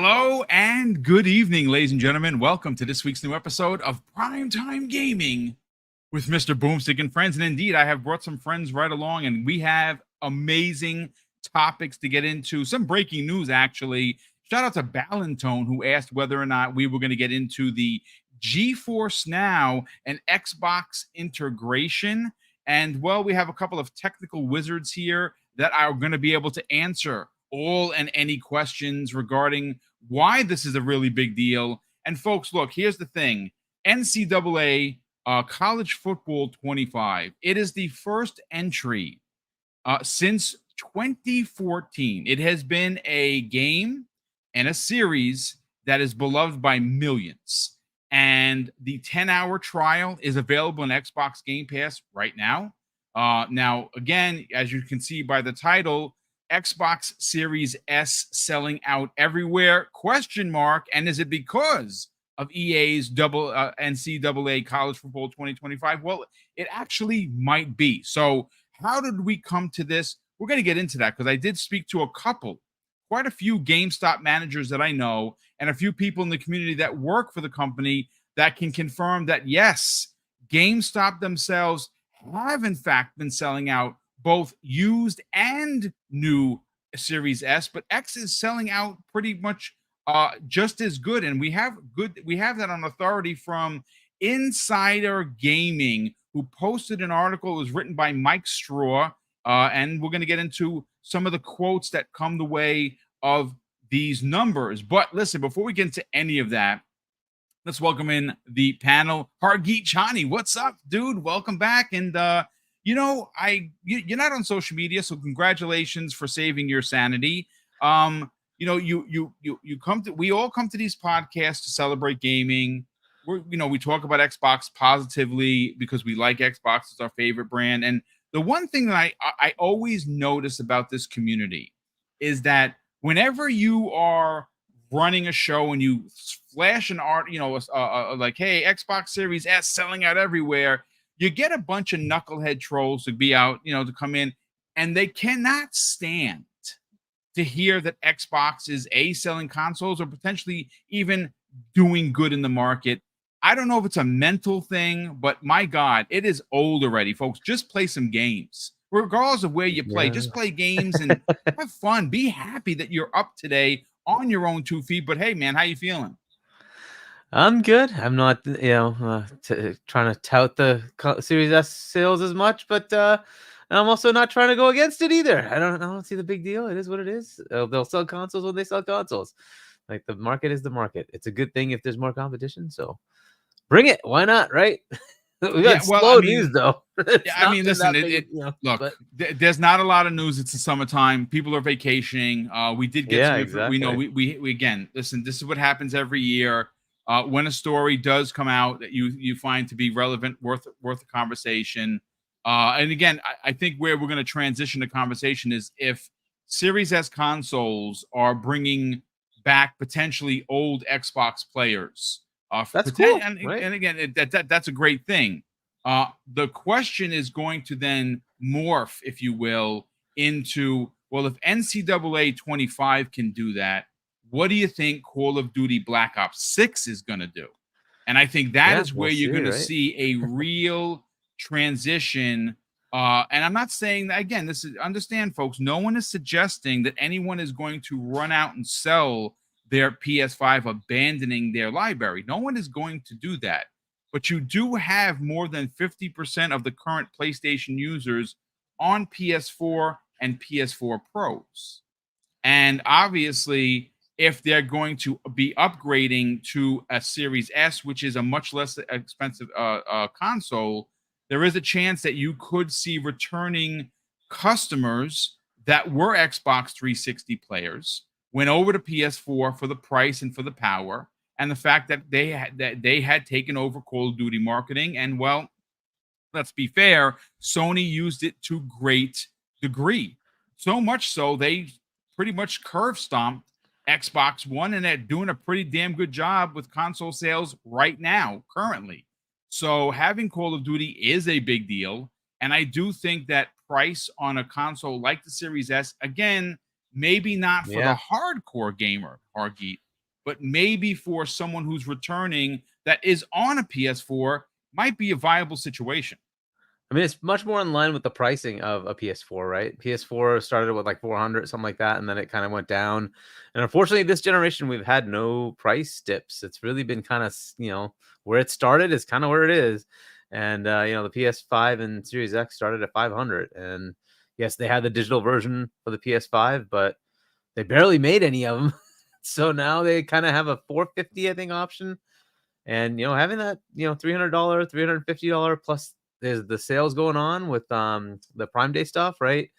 Hello and good evening, ladies and gentlemen. Welcome to this week's new episode of Primetime Gaming with Mr. Boomstick and friends. And indeed, I have brought some friends right along, and we have amazing topics to get into. Some breaking news, actually. Shout out to Ballantone, who asked whether or not we were going to get into the GeForce Now and Xbox integration. And, well, we have a couple of technical wizards here that are going to be able to answer all and any questions regarding why this is a really big deal. And folks, look, here's the thing. NCAA College Football 25. It is the first entry since 2014. It has been a game and a series that is beloved by millions. And the 10-hour trial is available on Xbox Game Pass right now. Now, again, as you can see by the title, Xbox Series S selling out everywhere? Question mark. And is it because of EA's NCAA College Football 2025? Well, it actually might be. So how did we come to this? We're going to get into that because I did speak to quite a few GameStop managers that I know, and a few people in the community that work for the company that can confirm that, yes, GameStop themselves have in fact been selling out both used and new Series S, but X is selling out pretty much just as good. And we have that on authority from Insider Gaming, who posted an article. It was written by Mike Straw, and we're going to get into some of the quotes that come the way of these numbers. But listen, before we get into any of that, let's welcome in the panel. Hargeet Chani, what's up, dude? Welcome back. And you're not on social media, so congratulations for saving your sanity. We all come to these podcasts to celebrate gaming. We talk about Xbox positively because we like Xbox. It's our favorite brand. And the one thing that I always notice about this community is that whenever you are running a show and you flash an art, like, hey, Xbox Series S selling out everywhere, you get a bunch of knucklehead trolls to be out, to come in, and they cannot stand to hear that Xbox is selling consoles or potentially even doing good in the market. I don't know if it's a mental thing, but my God, it is old already, folks. Just play some games. Regardless of where you play, just play games and have fun. Be happy that you're up today on your own 2 feet. But hey, man, how you feeling? I'm good. I'm not, trying to tout the Series S sales as much, but I'm also not trying to go against it either. I don't see the big deal. It is what it is. They'll sell consoles when they sell consoles. Like, the market is the market. It's a good thing if there's more competition. So bring it. Why not? Right? We got slow news though. Listen. There's not a lot of news. It's the summertime. People are vacationing. We did get some. Exactly. We again. Listen, this is what happens every year. When a story does come out that you find to be relevant, worth a conversation. And again, I think where we're going to transition the conversation is if Series S consoles are bringing back potentially old Xbox players. That's cool, right? And again, that's a great thing. The question is going to then morph, if you will, into, well, if NCAA 25 can do that, what do you think Call of Duty Black Ops 6 is going to do? And I think that is where you're going to see a real transition. And I'm not saying that, again, understand, folks, no one is suggesting that anyone is going to run out and sell their PS5, abandoning their library. No one is going to do that. But you do have more than 50% of the current PlayStation users on PS4 and PS4 Pros. And obviously, if they're going to be upgrading to a Series S, which is a much less expensive console, there is a chance that you could see returning customers that were Xbox 360 players, went over to PS4 for the price and for the power, and the fact that they had taken over Call of Duty marketing. And, well, let's be fair, Sony used it to great degree. So much so they pretty much curve stomped Xbox One, and they're doing a pretty damn good job with console sales right now, currently. So having Call of Duty is a big deal. And I do think that price on a console like the Series S, again, maybe not for the hardcore gamer, Hargeet, but maybe for someone who's returning that is on a PS4 might be a viable situation. I mean, it's much more in line with the pricing of a PS4, right? PS4 started with like 400, something like that, and then it kind of went down. And unfortunately, this generation we've had no price dips. It's really been kind of, where it started is kind of where it is. And the PS5 and Series X started at 500, and yes, they had the digital version for the PS5, but they barely made any of them. So now they kind of have a 450, I think, option. And having that $300, $350 plus there's the sales going on with the Prime Day stuff, right?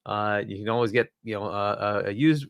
You can always get a used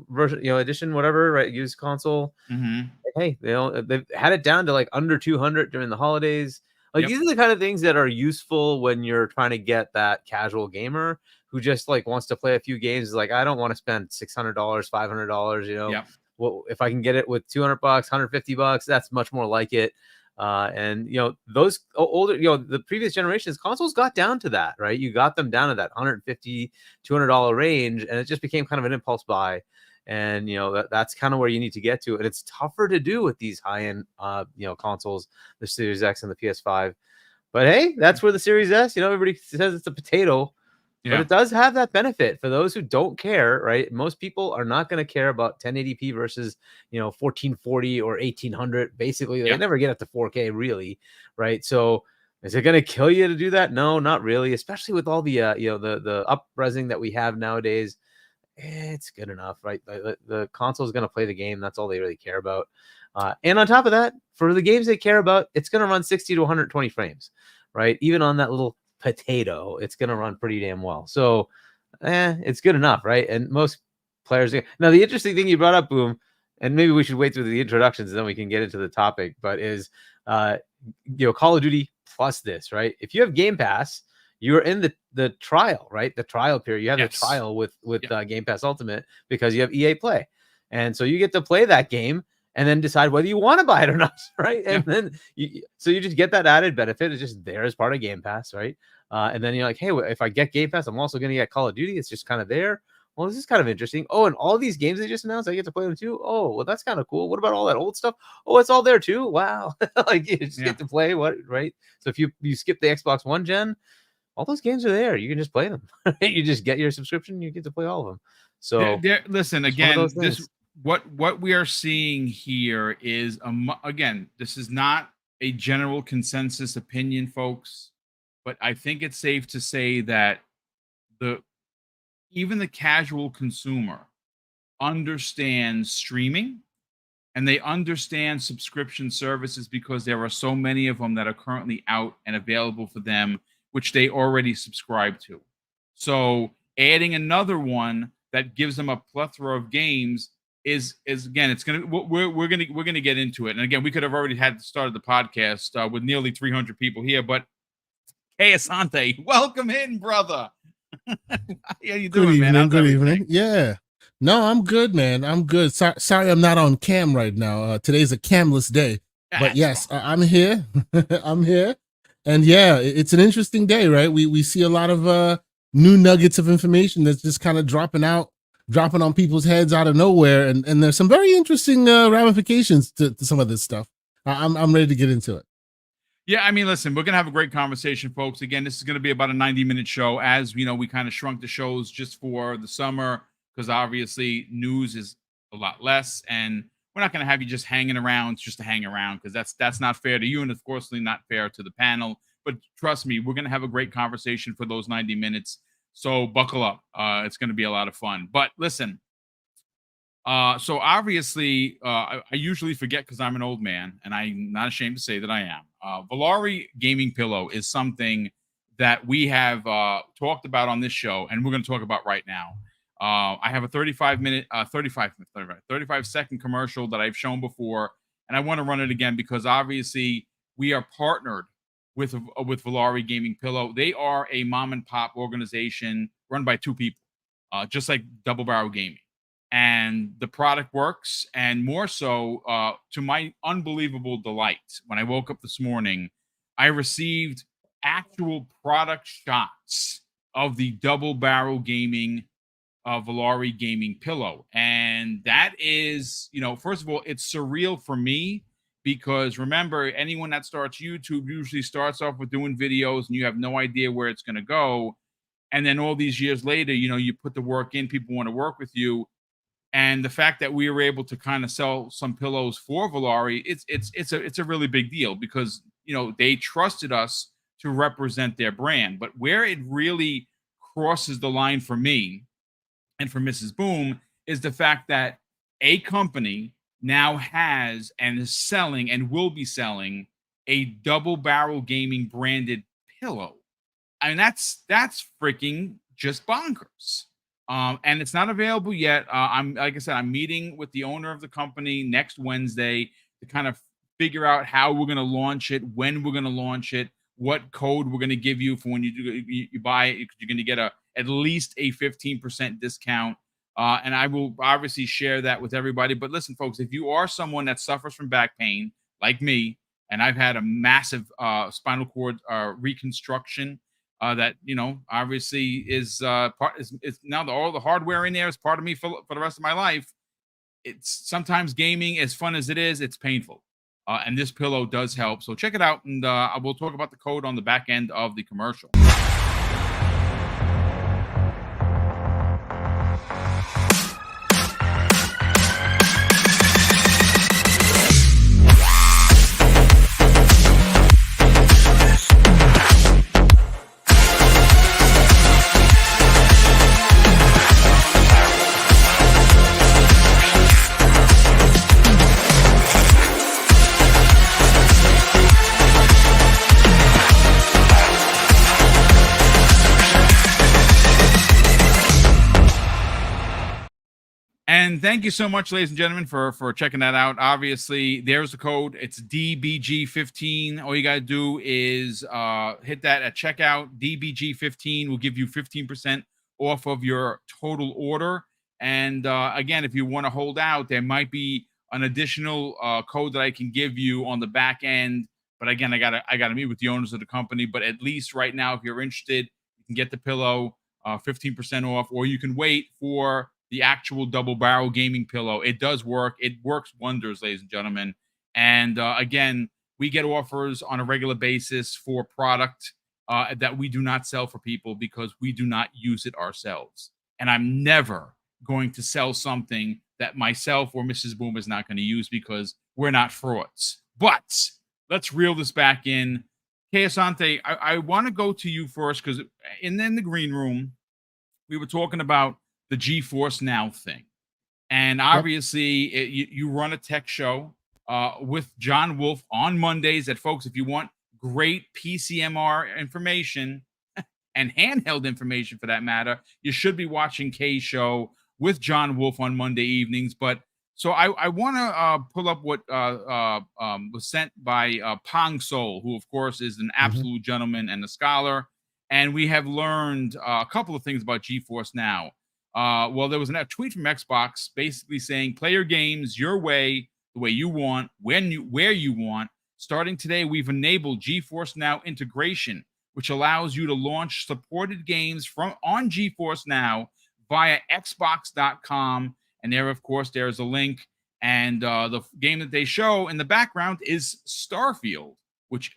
version, edition, whatever, right? Used console. Mm-hmm. Hey, they've had it down to like under 200 during the holidays. Like Yep. these are the kind of things that are useful when you're trying to get that casual gamer who just like wants to play a few games. Like, I don't want to spend $600, $500. Yep. Well, if I can get it with $200, $150, that's much more like it. And those older, the previous generations consoles got down to that, right? You got them down to that $150, $200 range, and it just became kind of an impulse buy. And that's kind of where you need to get to, and it's tougher to do with these high-end consoles, the Series X and the PS5. But hey, that's where the Series S, everybody says it's a potato, but Yeah. it does have that benefit for those who don't care, right? Most people are not going to care about 1080p versus 1440 or 1800. Basically, they Yeah. never get up to 4K, really, right? So is it going to kill you to do that? No, not really, especially with all the the up-resing that we have nowadays. It's good enough, right? The console is going to play the game. That's all they really care about. And on top of that, for the games they care about, it's going to run 60 to 120 frames, right? Even on that little potato, it's going to run pretty damn well. So, it's good enough, right? And most players. Now, the interesting thing you brought up, Boom, and maybe we should wait through the introductions and then we can get into the topic. But is Call of Duty plus this, right? If you have Game Pass, you're in the trial, right? The trial period. You have Yes. the trial with Yep. Game Pass Ultimate because you have EA Play, and so you get to play that game and then decide whether you want to buy it or not, right? And then you just get that added benefit. It's just there as part of Game Pass, right? And then you're like, hey, if I get Game Pass, I'm also going to get Call of Duty. It's just kind of there. Well, this is kind of interesting. Oh, and all these games they just announced, I get to play them too. Oh, well, that's kind of cool. What about all that old stuff? Oh, it's all there too. Wow. Like you just get to play what, right? So if you skip the Xbox One gen, all those games are there. You can just play them. You just get your subscription, you get to play all of them. So Listen, it's one of again, those this things. what we are seeing here is again, this is not a general consensus opinion, folks, but I think it's safe to say that the even the casual consumer understands streaming and they understand subscription services because there are so many of them that are currently out and available for them, which they already subscribe to. So adding another one that gives them a plethora of games is again, it's gonna we're gonna get into it. And again, we could have already had started the podcast with nearly 300 people here, but hey, Asante, welcome in, brother. How you Good doing, man? evening. How's Good everything? evening. Yeah. No, I'm good, man. I'm good. Sorry, I'm not on cam right now. Today's a camless day. But That's yes, fine. I'm here. I'm here. And yeah, it's an interesting day, right? We see a lot of new nuggets of information that's just kind of dropping on people's heads out of nowhere. And there's some very interesting ramifications to some of this stuff. I'm ready to get into it. Yeah, I mean, listen, we're gonna have a great conversation, folks. Again, this is gonna be about a 90-minute show. As you know, we kind of shrunk the shows just for the summer because obviously news is a lot less, and we're not gonna have you just hanging around just to hang around because that's not fair to you, and of course, not fair to the panel. But trust me, we're gonna have a great conversation for those 90 minutes. So buckle up. It's gonna be a lot of fun. But listen, so obviously, I usually forget because I'm an old man, and I'm not ashamed to say that I am. Valari Gaming Pillow is something that we have talked about on this show, and we're going to talk about right now. I have a 35-second commercial that I've shown before, and I want to run it again because obviously we are partnered with Valari Gaming Pillow. They are a mom and pop organization run by two people, just like Double Barrel Gaming, and the product works. And more so, to my unbelievable delight, when I woke up this morning, I received actual product shots of the Double Barrel Gaming Valari Gaming Pillow. And And that is, first of all, it's surreal for me because remember, anyone that starts YouTube usually starts off with doing videos and you have no idea where it's going to go. And then all these years later, you put the work in, people want to work with you. And the fact that we were able to kind of sell some pillows for Valari, it's a really big deal because they trusted us to represent their brand. But where it really crosses the line for me and for Mrs. Boom is the fact that a company now has and is selling and will be selling a double barrel gaming branded pillow. I mean, that's freaking just bonkers. And it's not available yet. Like I said, I'm meeting with the owner of the company next Wednesday to kind of figure out how we're going to launch it, when we're going to launch it, what code we're going to give you for when you buy it. You're going to get at least a 15% discount. And I will obviously share that with everybody. But listen, folks, if you are someone that suffers from back pain like me, and I've had a massive spinal cord reconstruction, that obviously is now all the hardware in there is part of me for the rest of my life. It's sometimes gaming, as fun as it is, it's painful, and this pillow does help. So check it out, and I will talk about the code on the back end of the commercial. And thank you so much, ladies and gentlemen, for checking that out. Obviously, there's the code. It's DBG15. All you got to do is hit that at checkout. DBG15 will give you 15% off of your total order. And again, if you want to hold out, there might be an additional code that I can give you on the back end. But again, I gotta meet with the owners of the company. But at least right now, if you're interested, you can get the pillow 15% off, or you can wait for the actual double barrel gaming pillow. It does work. It works wonders, ladies and gentlemen. And again, we get offers on a regular basis for product that we do not sell for people because we do not use it ourselves. And I'm never going to sell something that myself or Mrs. Boom is not going to use because we're not frauds. But let's reel this back in. Kay Asante, I want to go to you first because in the green room, we were talking about the GeForce Now thing. And obviously, you run a tech show with John Wolf on Mondays that, folks, if you want great PCMR information and handheld information for that matter, you should be watching Kay's show with John Wolf on Monday evenings. But so I want to pull up what was sent by Pong Soul, who, of course, is an absolute gentleman and a scholar. And we have learned a couple of things about GeForce Now. Well, there was a tweet from Xbox basically saying, play your games your way, the way you want, where you want. Starting today, we've enabled GeForce Now integration, which allows you to launch supported games on GeForce Now via Xbox.com. And there, of course, there's a link. And the game that they show in the background is Starfield, which,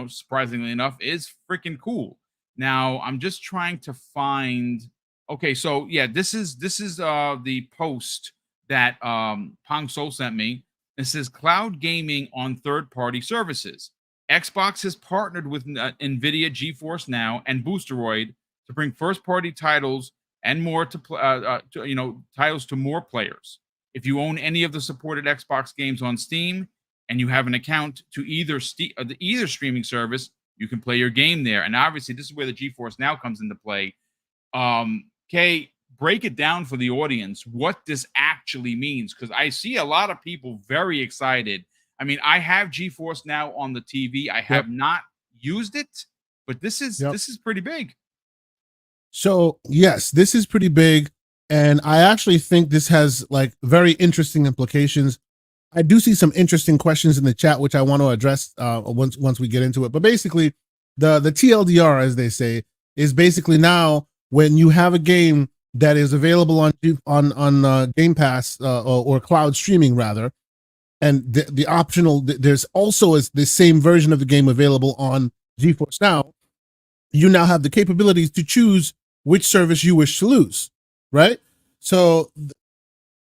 surprisingly enough, is freaking cool. Now, I'm just trying to find... Okay, so yeah, this is the post that Pong Soul sent me. It says cloud gaming on third-party services. Xbox has partnered with Nvidia GeForce Now and Boosteroid to bring first-party titles and more titles to more players. If you own any of the supported Xbox games on Steam and you have an account to either streaming service, you can play your game there. And obviously, this is where the GeForce Now comes into play. Kay, break it down for the audience what this actually means, because I see a lot of people very excited. I mean, I have GeForce Now on the TV. I have not used it, but this is pretty big. So yes, this is pretty big, and I actually think this has like very interesting implications. I do see some interesting questions in the chat, which I want to address once we get into it. But basically, the TLDR, as they say, is basically now when you have a game that is available on Game Pass or cloud streaming rather, and the optional. There's also the same version of the game available on GeForce Now. You now have the capabilities to choose which service you wish to lose, right? So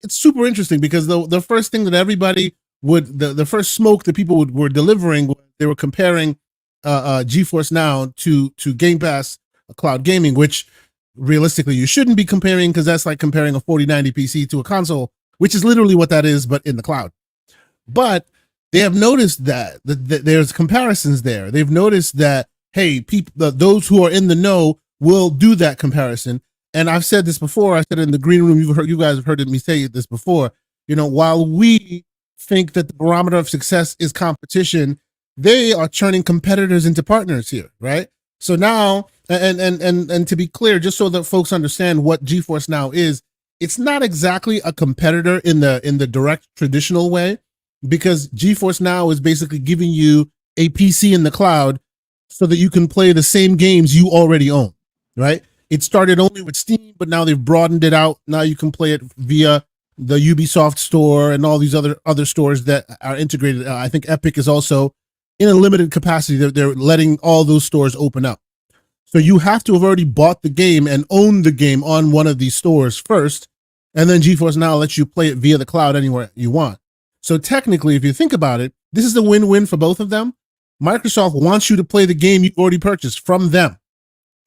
it's super interesting because the first thing that everybody would the first smoke that people were delivering, they were comparing GeForce Now to Game Pass cloud gaming, which realistically you shouldn't be comparing because that's like comparing a 4090 PC to a console, which is literally what that is, but in the cloud. But they have noticed that there's comparisons there. They've noticed that, hey, people, those who are in the know will do that comparison. And I've said this before. I said it in the green room. You guys have heard me say this before. You know, while we think that the barometer of success is competition, they are turning competitors into partners here, right? So now, and to be clear, just so that folks understand what GeForce Now is, it's not exactly a competitor in the direct traditional way, because GeForce Now is basically giving you a PC in the cloud so that you can play the same games you already own, right? It started only with Steam, but now they've broadened it out. Now you can play it via the Ubisoft store and all these other stores that are integrated. I think Epic is also in a limited capacity. They're letting all those stores open up. So you have to have already bought the game and owned the game on one of these stores first, and then GeForce Now lets you play it via the cloud anywhere you want. So technically, if you think about it, this is a win-win for both of them. Microsoft wants you to play the game you've already purchased from them.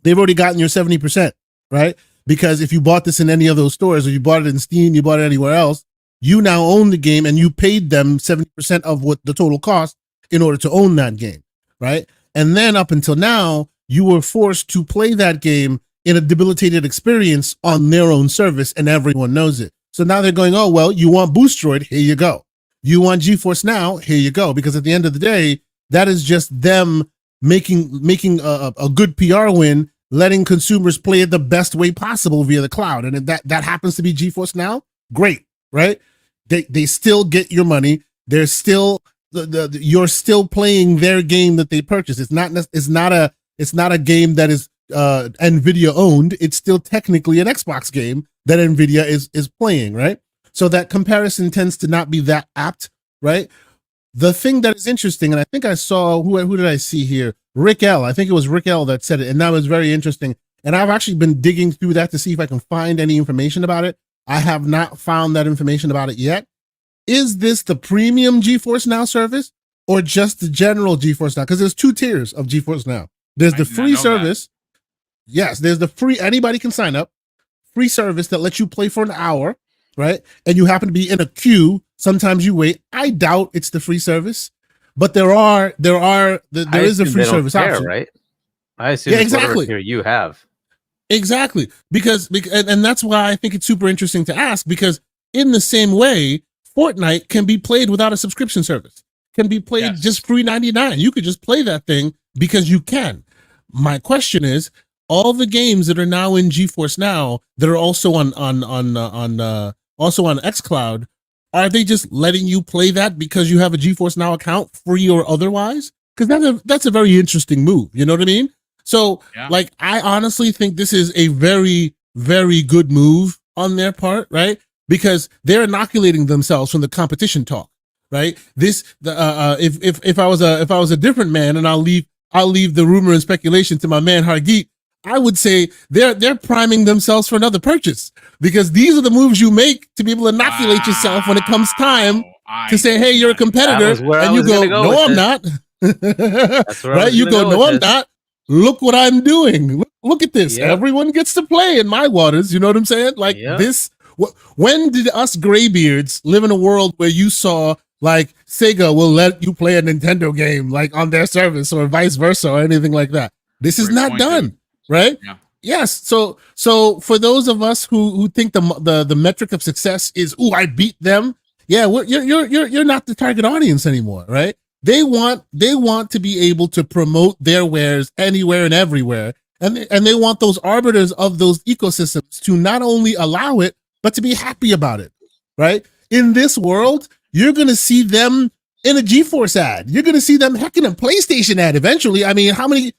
They've already gotten your 70%, right? Because if you bought this in any of those stores, or you bought it in Steam, you bought it anywhere else, you now own the game and you paid them 70% of what the total cost in order to own that game, right? And then up until now, you were forced to play that game in a debilitated experience on their own service, and everyone knows it. So now they're going, oh, well, you want Boostroid? Here you go. You want GeForce Now? Here you go. Because at the end of the day, that is just them making a good PR win, letting consumers play it the best way possible via the cloud. And if that happens to be GeForce Now, great, right? They still get your money. They're still you're still playing their game that they purchased. It's not a game that is Nvidia owned. It's still technically an Xbox game that Nvidia is playing, right? So that comparison tends to not be that apt, right? The thing that is interesting, and I think I saw, who did I see here? Rick L. I think it was Rick L that said it, and that was very interesting. And I've actually been digging through that to see if I can find any information about it. I have not found that information about it yet. Is this the premium GeForce Now service or just the general GeForce Now? Because there's two tiers of GeForce Now. There's the free service. Yes, there's the free, anybody can sign up, free service that lets you play for an hour, right? And you happen to be in a queue. Sometimes you wait. I doubt it's the free service, but there is a free service option, right? I assume exactly here you have. Exactly. Because and that's why I think it's super interesting to ask, because in the same way, Fortnite can be played without a subscription service, can be played just free 99. You could just play that thing because you can. My question is, all the games that are now in GeForce Now that are also on xCloud, are they just letting you play that because you have a GeForce Now account, free or otherwise? Because that's a very interesting move. You know what I mean? So, like, I honestly think this is a very, very good move on their part, right? Because they're inoculating themselves from the competition talk, right? If I was a different man, and I'll leave the rumor and speculation to my man Hargeet, I would say they're priming themselves for another purchase, because these are the moves you make to be able to inoculate yourself when it comes time to say, hey, you're a competitor, and you go, no, I'm not. Right? You go, no, I'm not. Look what I'm doing. Look at this. Yep. Everyone gets to play in my waters. You know what I'm saying? Like this. When did us graybeards live in a world where you saw like Sega will let you play a Nintendo game like on their service, or vice versa, or anything like that? This is not done, right? Yeah. Yes. So for those of us who think the metric of success is, I beat them. Yeah, you're not the target audience anymore, right? They want to be able to promote their wares anywhere and everywhere, and they want those arbiters of those ecosystems to not only allow it, but to be happy about it, right? In this world, you're going to see them in a GeForce ad. You're going to see them heck in a PlayStation ad eventually. I mean, how many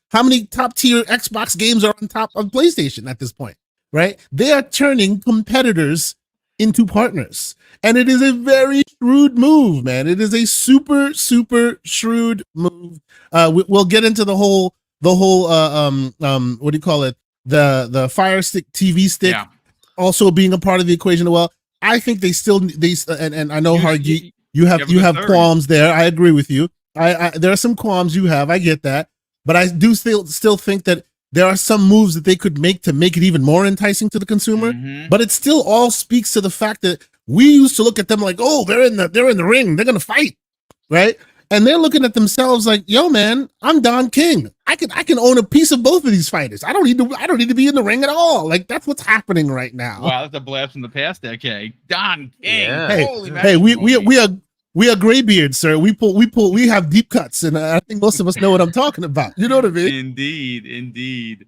top tier Xbox games are on top of PlayStation at this point? right? They are turning competitors into partners. And it is a very shrewd move, man. It is a super, super shrewd move. We'll get into the whole what do you call it? The Fire Stick TV stick Yeah. also being a part of the equation. Well, I think and I know Hargeet, you have qualms there. I agree with you. I there are some qualms you have. I get that, but I do still think that there are some moves that they could make to make it even more enticing to the consumer. Mhm. But it still all speaks to the fact that we used to look at them like, oh, they're in the ring, they're gonna fight, right? And they're looking at themselves like, yo, man, I'm Don King. I can own a piece of both of these fighters. I don't need to be in the ring at all. Like, that's what's happening right now. Wow, that's a blast from the past decade. Don King. Yeah. Hey, we are graybeards, sir. We have deep cuts, and I think most of us know what I'm talking about. You know what I mean? Indeed.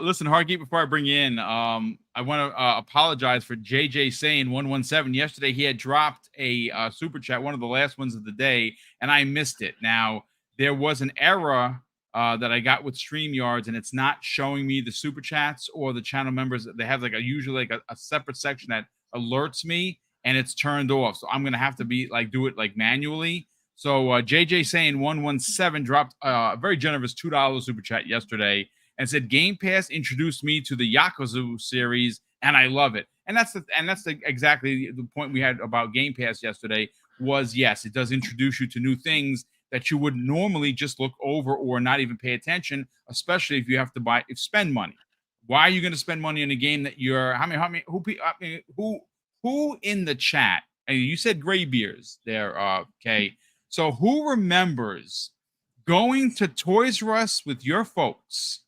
Listen, Hargeet, before I bring you in, I want to apologize for JJ saying 117. Yesterday, he had dropped a super chat, one of the last ones of the day, and I missed it. Now, there was an error that I got with StreamYards, and it's not showing me the super chats or the channel members. They have usually a separate section that alerts me, and it's turned off. So I'm gonna have to do it manually. So JJ saying 117 dropped a very generous $2 super chat yesterday and said Game Pass introduced me to the Yakuza series, and I love it. And that's exactly the point we had about Game Pass yesterday. Was yes, it does introduce you to new things that you would normally just look over or not even pay attention, especially if you have to spend money. Why are you going to spend money on a game that you're? Who in the chat? And you said gray beers there, okay. So who remembers going to Toys R Us with your folks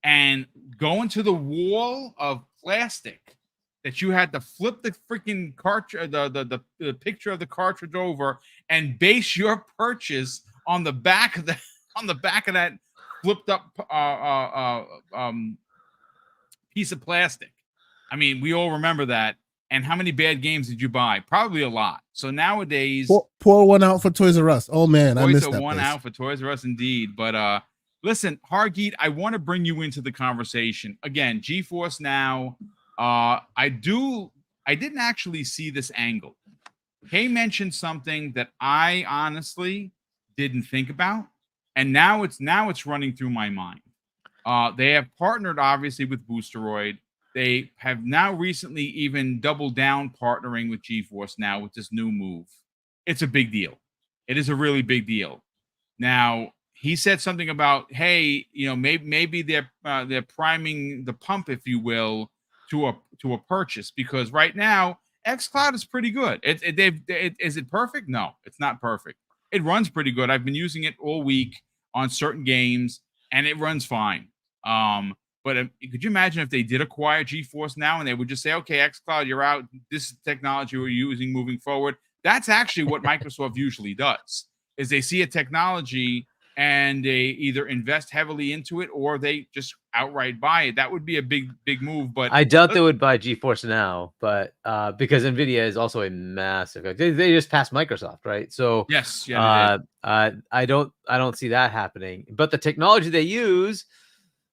and going to the wall of plastic that you had to flip the freaking cartridge, the picture of the cartridge over, and base your purchase on the back of that flipped up piece of plastic? I mean, we all remember that. And how many bad games did you buy? Probably a lot. So nowadays, pour one out for Toys R Us. Oh man, I missed that. One place. out for Toys R Us indeed. But listen, Hargeet, I want to bring you into the conversation again. GeForce Now. I didn't actually see this angle. Kay mentioned something that I honestly didn't think about, and now it's running through my mind. They have partnered obviously with Boosteroid. They have now recently even doubled down partnering with GeForce Now with this new move. It's a big deal. It is a really big deal. Now, he said something about, hey, maybe they're priming the pump, if you will, to a purchase, because right now xCloud is pretty good. Is it perfect? No, it's not perfect. It runs pretty good. I've been using it all week on certain games, and it runs fine. But could you imagine if they did acquire GeForce Now and they would just say, okay, xCloud, you're out. This is the technology we're using moving forward. That's actually what Microsoft usually does, is they see a technology and they either invest heavily into it or they just outright buy it. That would be a big move. But I doubt they would buy GeForce Now, but because Nvidia is also a massive. They just passed Microsoft, right? So yes, yeah. I don't see that happening. But the technology they use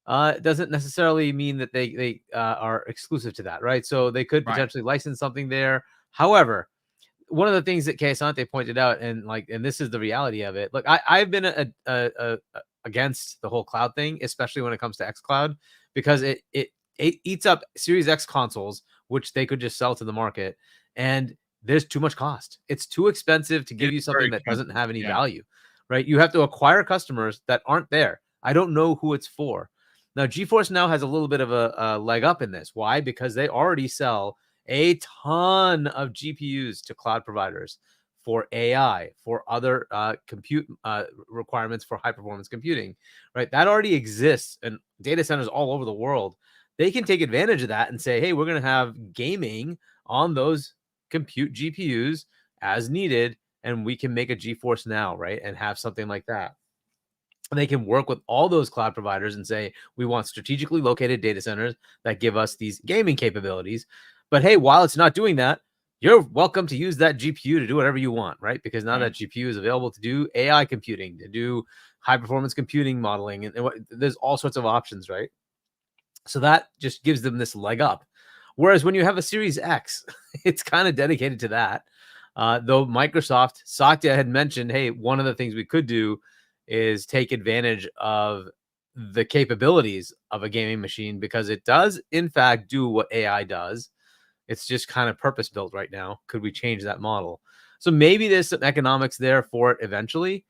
doesn't necessarily mean that they are exclusive to that, right? So they could potentially license something there. However, one of the things that Asante pointed out, and this is the reality of it. Look, I've been against the whole cloud thing, especially when it comes to xCloud, because it eats up Series X consoles, which they could just sell to the market, and there's too much cost. It's too expensive to give you something that doesn't have any value, right? You have to acquire customers that aren't there. I don't know who it's for. Now, GeForce Now has a little bit of a leg up in this. Why? Because they already sell a ton of GPUs to cloud providers for AI, for other compute requirements for high performance computing, right? That already exists, and data centers all over the world. They can take advantage of that and say, hey, we're going to have gaming on those compute GPUs as needed, and we can make a GeForce Now, right? And have something like that. They can work with all those cloud providers and say, we want strategically located data centers that give us these gaming capabilities. But hey, while it's not doing that, you're welcome to use that GPU to do whatever you want, right? Because now that GPU is available to do AI computing, to do high performance computing modeling, and there's all sorts of options, right? So that just gives them this leg up. Whereas when you have a Series X, it's kind of dedicated to that. Though Microsoft, Satya had mentioned, hey, one of the things we could do is take advantage of the capabilities of a gaming machine, because it does, in fact, do what AI does. It's just kind of purpose built right now. Could we change that model? So maybe there's some economics there for it eventually.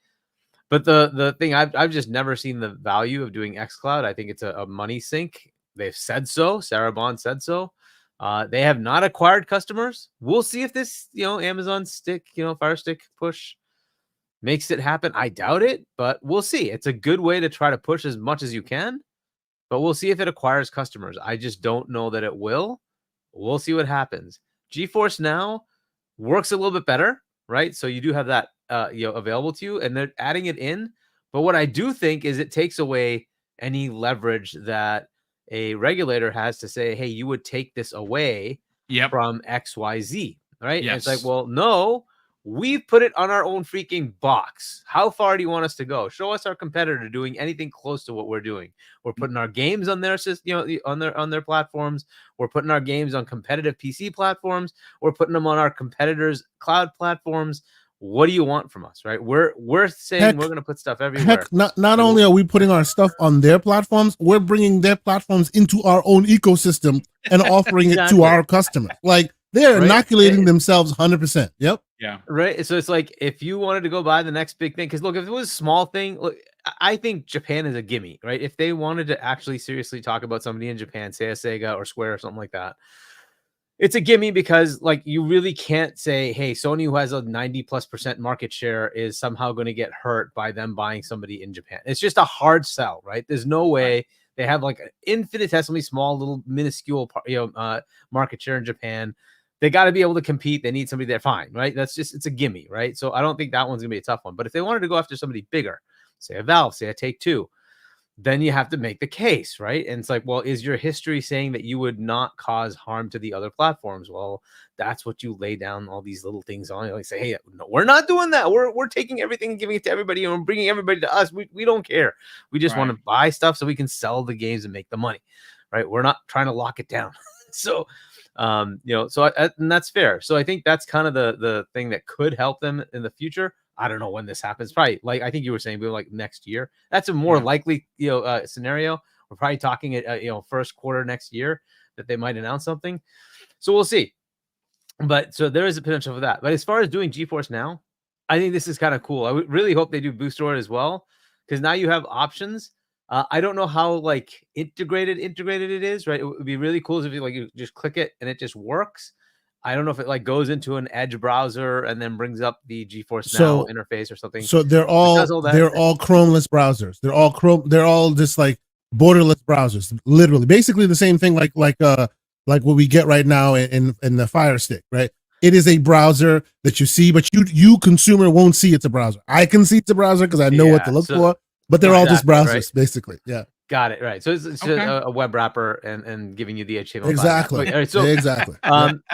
But the thing, I've just never seen the value of doing xCloud. I think it's a money sink. They've said so. Sarah Bond said so. They have not acquired customers. We'll see if this, Amazon stick, Fire Stick push makes it happen. I doubt it, but we'll see. It's a good way to try to push as much as you can, but we'll see if it acquires customers. I just don't know that it will. We'll see what happens. GeForce Now works a little bit better, right? So you do have that available to you, and they're adding it in. But what I do think is it takes away any leverage that a regulator has to say, hey, you would take this away from XYZ, right? And it's like, well, no, we've put it on our own freaking box. How far do you want us to go? Show us our competitor doing anything close to what we're doing. We're putting our games on their system, on their platforms. We're putting our games on competitive PC platforms. We're putting them on our competitors' cloud platforms. What do you want from us, right? We're saying we're going to put stuff everywhere. Heck, not only are we putting our stuff on their platforms, we're bringing their platforms into our own ecosystem and offering it to our customers. Like, they're inoculating themselves 100%. Yep. Yeah. Right. So it's like, if you wanted to go buy the next big thing, because look, if it was a small thing, look, I think Japan is a gimme, right? If they wanted to actually seriously talk about somebody in Japan, say a Sega or Square or something like that, it's a gimme, because like, you really can't say, hey, Sony, who has a 90+% market share, is somehow going to get hurt by them buying somebody in Japan. It's just a hard sell, right? There's no way. Right. They have like an infinitesimally small, little minuscule, market share in Japan. They got to be able to compete. They need somebody there. Fine, right? It's a gimme, right? So I don't think that one's gonna be a tough one. But if they wanted to go after somebody bigger, say a Valve, say a Take-Two, then you have to make the case, right? And it's like, well, is your history saying that you would not cause harm to the other platforms? Well, that's what you lay down all these little things on. You like say, hey, no, we're not doing that. We're taking everything and giving it to everybody, and we're bringing everybody to us. We don't care. We just want to buy stuff so we can sell the games and make the money, right? We're not trying to lock it down. So, and that's fair. So I think that's kind of the thing that could help them in the future. I don't know when this happens. Probably, like I think you were saying, like next year. That's a more likely, scenario. We're probably talking first quarter next year that they might announce something. So we'll see. But so there is a potential for that. But as far as doing GeForce Now, I think this is kind of cool. I would really hope they do Boost Store as well, because now you have options. I don't know how like integrated it is, right? It would be really cool if you just click it and it just works. I don't know if it like goes into an Edge browser and then brings up the GeForce Now interface or something. So they're all Chromeless browsers. They're all just like borderless browsers. Literally, basically the same thing like what we get right now in the Fire Stick, right? It is a browser that you see, but you consumer won't see it's a browser. I can see it's a browser because I know what to look for, but they're all just browsers, basically. Yeah. Got it. Right. So it's just a web wrapper and giving you the HTML. Exactly. All right, so exactly.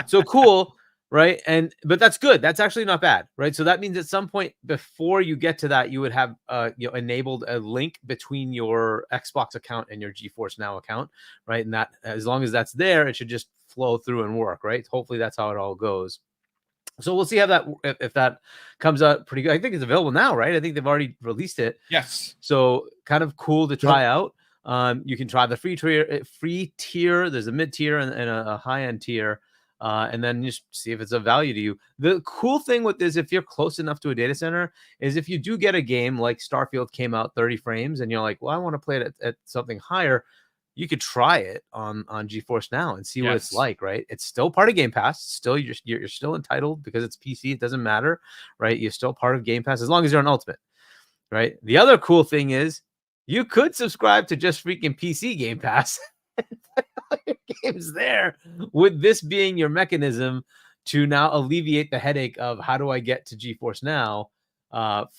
So cool. Right. But that's good. That's actually not bad. Right. So that means at some point before you get to that, you would have enabled a link between your Xbox account and your GeForce Now account. Right. And that, as long as that's there, it should just flow through and work. Right. Hopefully that's how it all goes. So we'll see how that, if that comes out pretty good. I think it's available now, right? I think they've already released it. Yes. So kind of cool to try out. You can try the free tier. There's a mid tier and a high end tier, and then just see if it's of value to you. The cool thing with this, if you're close enough to a data center, is if you do get a game like Starfield came out 30 frames, and you're like, well, I want to play it at something higher. You could try it on GeForce Now and see what it's like, right? It's still part of Game Pass. Still, you're still entitled because it's PC. It doesn't matter, right? You're still part of Game Pass as long as you're on Ultimate, right? The other cool thing is you could subscribe to just freaking PC Game Pass and play all your games there, with this being your mechanism to now alleviate the headache of how do I get to GeForce Now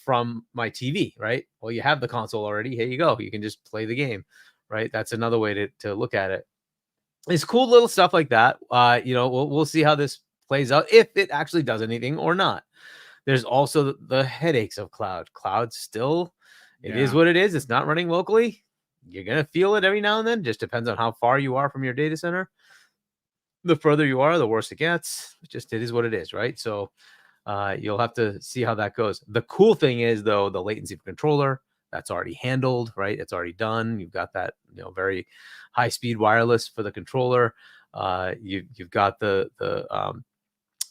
from my TV, right? Well, you have the console already. Here you go. You can just play the game. Right. That's another way to look at it. It's cool little stuff like that. We'll see how this plays out, if it actually does anything or not. There's also the headaches of cloud. Cloud still, it is what it is. It's not running locally. you're going to feel it every now and then. Just depends on how far you are from your data center. The further you are, the worse it gets. It is what it is, right? So you'll have to see how that goes. The cool thing is, though, the latency for controller, that's already handled, right? It's already done. You've got that, very high speed wireless for the controller. You've got the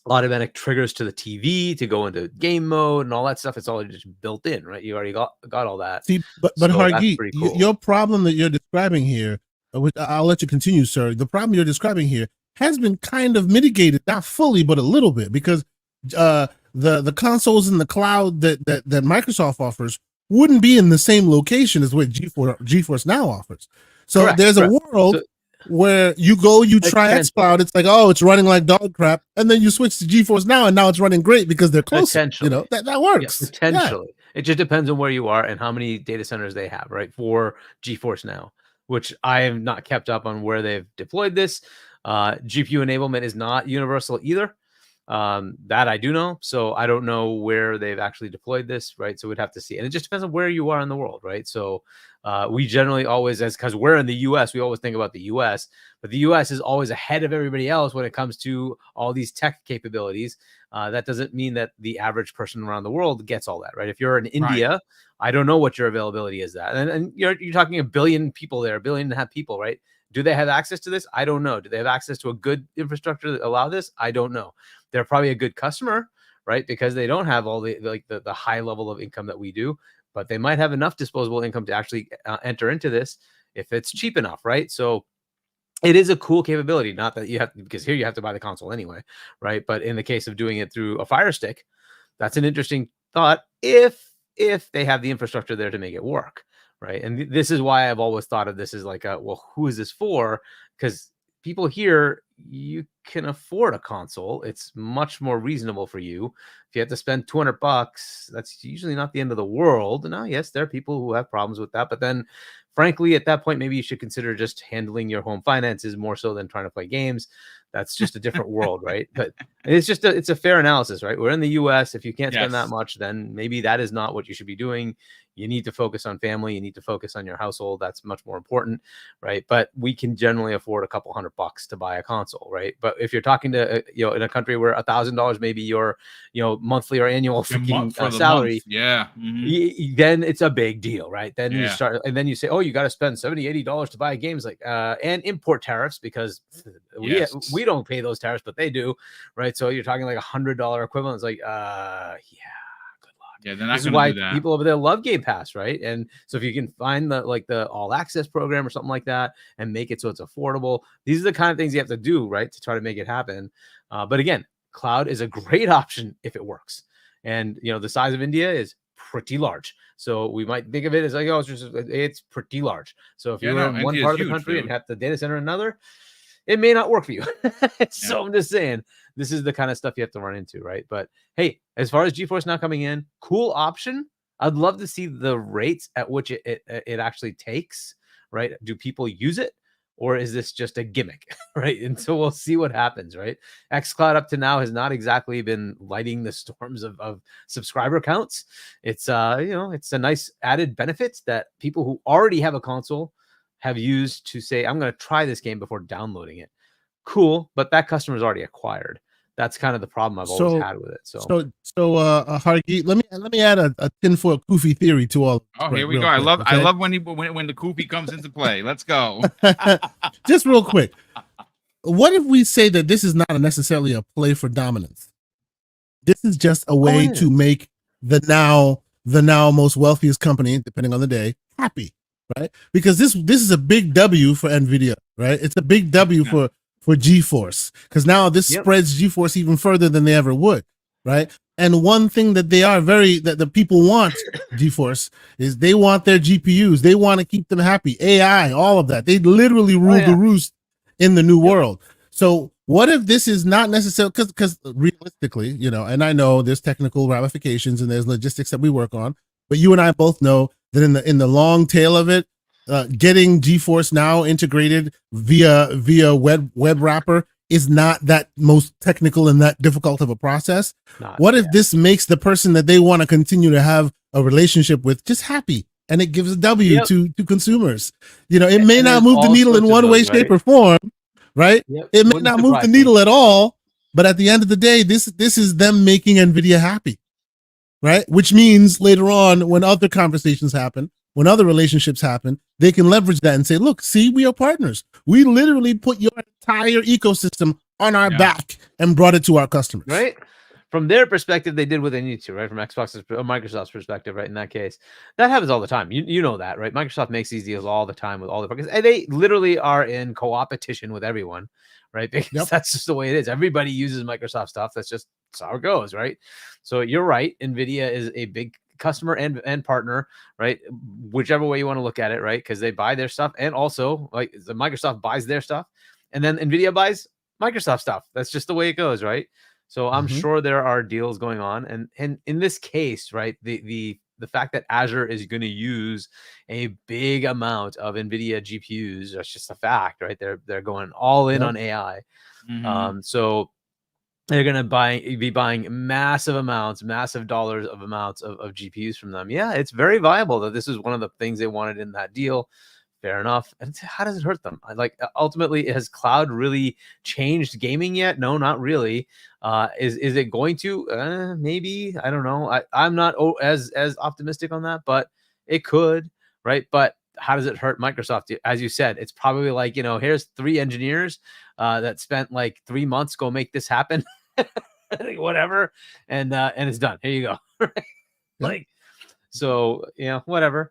automatic triggers to the TV to go into game mode and all that stuff. It's all just built in, right? You already got all that. See, but So that's Hargeet, pretty cool. your problem that you're describing here, which I'll let you continue, sir. The problem you're describing here has been kind of mitigated, not fully, but a little bit, because the consoles in the cloud that Microsoft offers wouldn't be in the same location as what GeForce Now offers. So Correct, there's a world where you try xCloud, it's like, oh, it's running like dog crap, and then you switch to GeForce Now, and now it's running great because they're close. That works. Yeah, potentially. It just depends on where you are and how many data centers they have, right, for GeForce Now, which I have not kept up on where they've deployed this. GPU enablement is not universal either. That I do know. So I don't know where they've actually deployed this, right? So we'd have to see. And it just depends on where you are in the world, right? So we generally always, because we're in the US, we always think about the US, but the US is always ahead of everybody else when it comes to all these tech capabilities. That doesn't mean that the average person around the world gets all that, right? If you're in India, right, I don't know what your availability is that. And you're talking 1 billion people there, 1.5 billion people, right? Do they have access to this? I don't know. Do they have access to a good infrastructure that allow this? I don't know. They're probably a good customer, right? Because they don't have all the high level of income that we do, but they might have enough disposable income to actually enter into this if it's cheap enough, right? So it is a cool capability. Not that you have, because here you have to buy the console anyway, right? But in the case of doing it through a Fire Stick, that's an interesting thought if they have the infrastructure there to make it work. Right. And this is why I've always thought of this as like, well, who is this for? Because people here, you can afford a console. It's much more reasonable for you. If you have to spend $200, that's usually not the end of the world. Now, yes, there are people who have problems with that. But then, frankly, at that point, maybe you should consider just handling your home finances more so than trying to play games. That's just a different world, right? But it's a fair analysis, right? We're in the US. If you can't spend that much, then maybe that is not what you should be doing. You need to focus on family. You need to focus on your household. That's much more important, right? But we can generally afford a couple $100 to buy a console, right? But if you're talking to, in a country where $1,000 maybe your, monthly or annual salary, then it's a big deal, right? Then you start, and then you say, oh, you got to spend $70, $80 to buy games, like, and import tariffs, because we don't pay those tariffs, but they do, right? So you're talking like $100 equivalent. It's like, yeah, they're not. This is why people over there love Game Pass, right? And so if you can find the all access program or something like that and make it so it's affordable, these are the kind of things you have to do, right, to try to make it happen. But again, cloud is a great option if it works. And the size of India is pretty large, so we might think of it as like, oh, it's pretty large. So if you're in one part of the country and have the data center in another, it may not work for you. So I'm just saying, this is the kind of stuff you have to run into, right? But hey, as far as GeForce Now coming in, cool option. I'd love to see the rates at which it actually takes, right? Do people use it, or is this just a gimmick, right? And so we'll see what happens, right? xCloud up to now has not exactly been lighting the storms of subscriber counts. It's it's a nice added benefit that people who already have a console have used to say, I'm going to try this game before downloading it. Cool, but that customer is already acquired. That's kind of the problem I've always had with it. So Hargeet, let me add a tinfoil Kofi theory to all. Oh, here we go. I love when the Kofi comes into play. Let's go. Just real quick. What if we say that this is not necessarily a play for dominance? This is just a way to make the now most wealthiest company, depending on the day, happy, right? Because this is a big W for Nvidia, right? It's a big W for GeForce, because now this spreads GeForce even further than they ever would, right? And one thing that that the people want GeForce is they want their GPUs. They want to keep them happy. AI, all of that. They literally rule the roost in the new world. So what if this is not necessarily, because realistically, and I know there's technical ramifications and there's logistics that we work on, but you and I both know that in the long tail of it, getting GeForce Now integrated via web wrapper is not that most technical and that difficult of a process. What if this makes the person that they want to continue to have a relationship with just happy? and it gives a W Yep. to consumers. You know, it may And not there's move the all needle in sorts of one way, those, shape, right? or form, right? Yep. It may Wouldn't not move the surprise me. needle at all, but at the end of the day, this is them making Nvidia happy, right? Which means later on, when other conversations happen, when other relationships happen, they can leverage that and say, look, see, we are partners. We literally put your entire ecosystem on our Yeah. back and brought it to our customers. Right? From their perspective, they did what they needed to, right? From Xbox's or Microsoft's perspective, right? In that case, that happens all the time. You know that, right? Microsoft makes these deals all the time with all the partners, and they literally are in co-opetition with everyone, right? Because Yep. that's just the way it is. Everybody uses Microsoft stuff. That's how it goes, right? So you're right. Nvidia is a big customer and partner, right? Whichever way you want to look at it, right? Because they buy their stuff, and also like the Microsoft buys their stuff, and then Nvidia buys Microsoft stuff. That's just the way it goes, right? So I'm Mhm. sure there are deals going on, and in this case, right, the fact that Azure is going to use a big amount of Nvidia GPUs, that's just a fact, right? They're going all in Yep. on AI. Mhm. So they're going to be buying massive amounts, massive dollars of amounts of GPUs from them. Yeah, it's very viable that this is one of the things they wanted in that deal. Fair enough. And how does it hurt them? Ultimately, has cloud really changed gaming yet? No, not really. Is it going to? Maybe. I don't know. I'm not as optimistic on that, but it could, right? But how does it hurt Microsoft? As you said, it's probably like, here's 3 engineers that spent like 3 months go make this happen. Whatever, and it's done. Here you go. Right? Yep. Like, so whatever.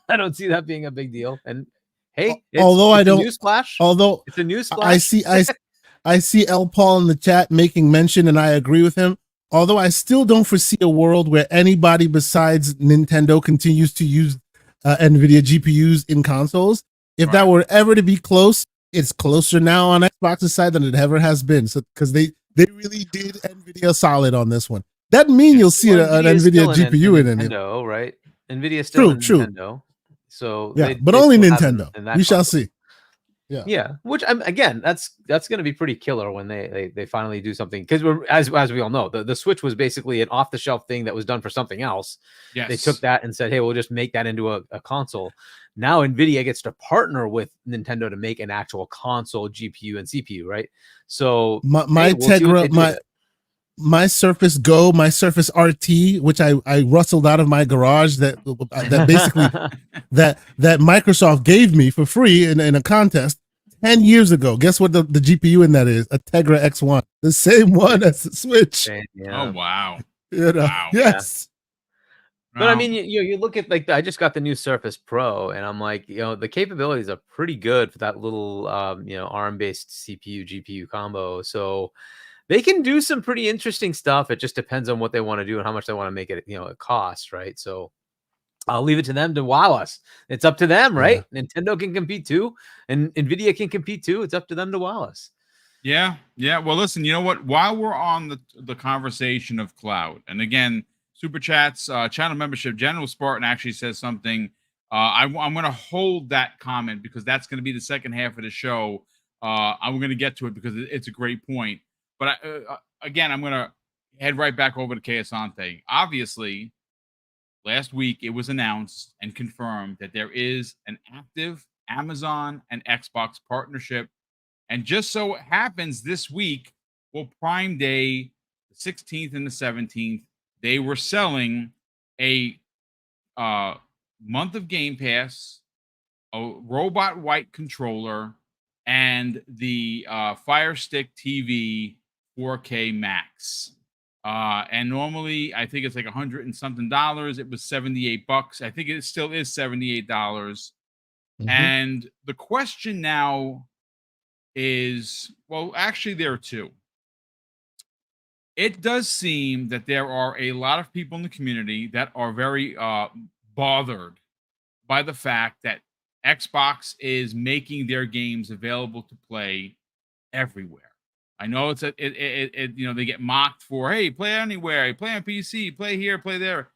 I don't see that being a big deal. And hey, Although it's a newsflash. although It's a I newsflash. I see L. Paul in the chat making mention, and I agree with him. Although I still don't foresee a world where anybody besides Nintendo continues to use NVIDIA GPUs in consoles. If that Right. were ever to be close, it's closer now on Xbox's side than it ever has been. So because they really did NVIDIA solid on this one. That mean you'll see Well, an is NVIDIA still GPU in it. Nintendo, right? Nvidia is still in True. Nintendo, so Yeah, but they only still have Nintendo. in that We shall console. see. Yeah. Yeah, which again, that's going to be pretty killer when they finally do something, because as we all know, the Switch was basically an off the shelf thing that was done for something else. Yes. They took that and said, hey, we'll just make that into a console. Now Nvidia gets to partner with Nintendo to make an actual console GPU and CPU, right? So My hey, we'll see what they Tegra, do with it. my Surface Go, my Surface RT, which I rustled out of my garage, that basically that Microsoft gave me for free in a contest 10 years ago. Guess what the GPU in that is? A Tegra X1, the same one as the Switch. Oh wow. Wow. Yes. But I mean, you look at I just got the new Surface Pro, and I'm like, the capabilities are pretty good for that little ARM-based CPU GPU combo. So they can do some pretty interesting stuff. It just depends on what they want to do and how much they want to make it, it cost, right? So I'll leave it to them to wow us. It's up to them, right? Nintendo can compete too, and Nvidia can compete too. It's up to them to wow us. Yeah. Well, listen, you know what? While we're on the conversation of cloud, and again, super chats, channel membership, General Spartan actually says something. I'm going to hold that comment because that's going to be the second half of the show. I'm going to get to it because it's a great point. But again, I'm going to head right back over to Kayasante. Obviously, last week it was announced and confirmed that there is an active Amazon and Xbox partnership. And just so happens this week, well, Prime Day, the 16th and the 17th, they were selling a month of Game Pass, a Robot White controller, and the Fire Stick TV 4K Max. And normally, I think it's like $100 and something. It was $78. I think it still is $78. And the question now is, well, actually, there are two. It does seem that there are a lot of people in the community that are very bothered by the fact that Xbox is making their games available to play everywhere. I know it's they get mocked for, hey, play anywhere, play on PC, play here, play there.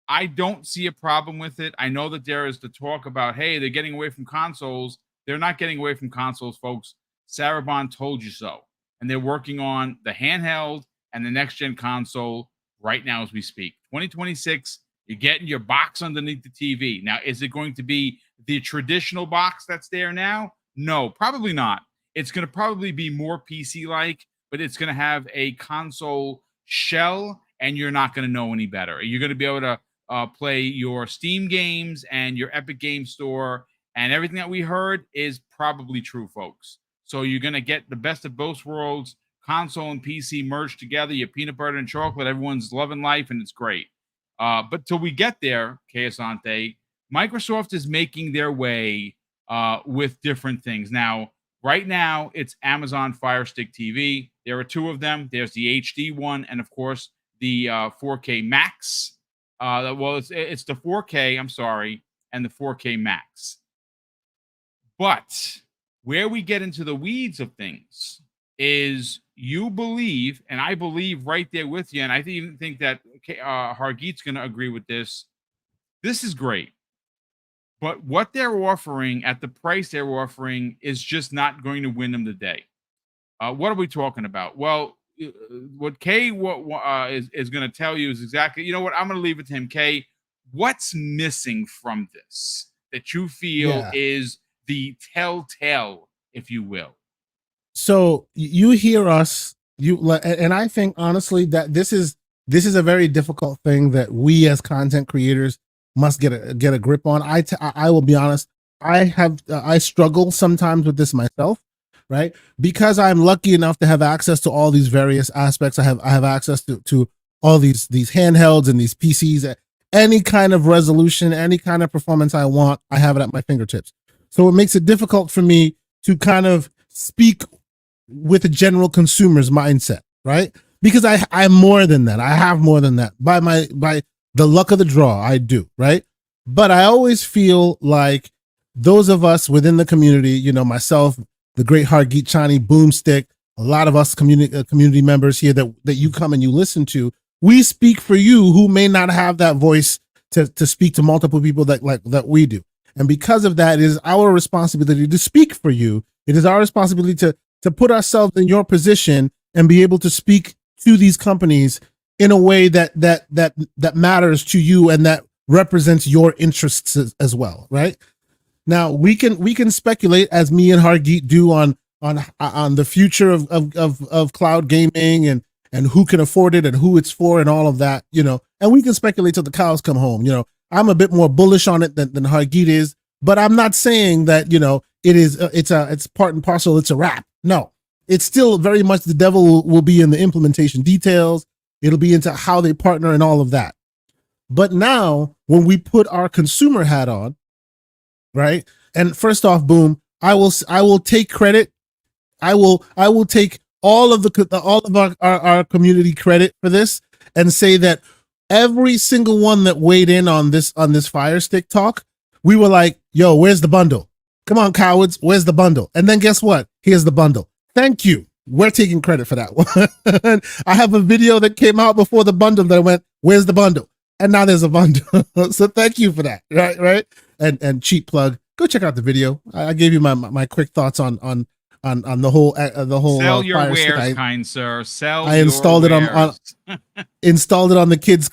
I don't see a problem with it. I know that there is the talk about, hey, they're getting away from consoles. They're not getting away from consoles, folks. Sarabon told you so. And they're working on the handheld and the next gen console right now as we speak. 2026 You're getting your box underneath the TV. Now, is it going to be the traditional box that's there now? No, probably not. It's going to probably be more PC-like, but it's going to have a console shell, and you're not going to know any better. You're going to be able to play your Steam games and your Epic Game Store, and everything that we heard is probably true, folks. So you're going to get the best of both worlds, console and PC merged together, your peanut butter and chocolate, everyone's loving life, and it's great. But till we get there, Keosante, Microsoft is making their way with different things. Now, right now, it's Amazon Fire Stick TV. There are two of them. There's the HD one, and of course, the 4K Max. Well, it's the 4K, I'm sorry, and the 4K Max. But where we get into the weeds of things is you believe, and I believe right there with you, and I even think that Hargeet's going to agree with this. This is great. But what they're offering at the price they're offering is just not going to win them the day. What are we talking about? Well, what Kay is going to tell you is exactly, you know what? I'm going to leave it to him. Kay, what's missing from this that you feel is the telltale, if you will? So you hear us, and I think honestly that this is a very difficult thing that we as content creators must get a grip on. I will be honest, I struggle sometimes with this myself, right? Because I'm lucky enough to have access to all these various aspects. I have access to all these handhelds and these PCs. Any kind of resolution, any kind of performance I want, I have it at my fingertips. So it makes it difficult for me to kind of speak with a general consumer's mindset, right? Because I'm more than that. I have more than that. By the luck of the draw, I do, right? But I always feel like those of us within the community, you know, myself, the great Hargeet Chani, BoomStick, a lot of us community members here that you come and you listen to, we speak for you who may not have that voice to speak to multiple people that we do. And because of that, it is our responsibility to speak for you. It is our responsibility to put ourselves in your position and be able to speak to these companies in a way that matters to you and that represents your interests as well, right? Now we can speculate, as me and Hargeet do, on the future of cloud gaming and who can afford it and who it's for and all of that, you know. And we can speculate till the cows come home. You know, I'm a bit more bullish on it than Hargeet is, but I'm not saying that, you know, it's part and parcel. It's a wrap. No, it's still very much the devil will be in the implementation details. It'll be into how they partner and all of that. But now when we put our consumer hat on, right? And first off, Boom, I will take credit. I will take all of our community credit for this and say that every single one that weighed in on this Fire Stick talk, we were like, yo, where's the bundle? Come on, cowards, where's the bundle? And then guess what? Here's the bundle. Thank you. We're taking credit for that one. I have a video that came out before the bundle that went, where's the bundle? And now there's a bundle. So thank you for that. Right. And cheap plug. Go check out the video. I gave you my quick thoughts on the whole sell your Fire wares, Stick. Kind sir. Sell. I installed your it on installed it on the kids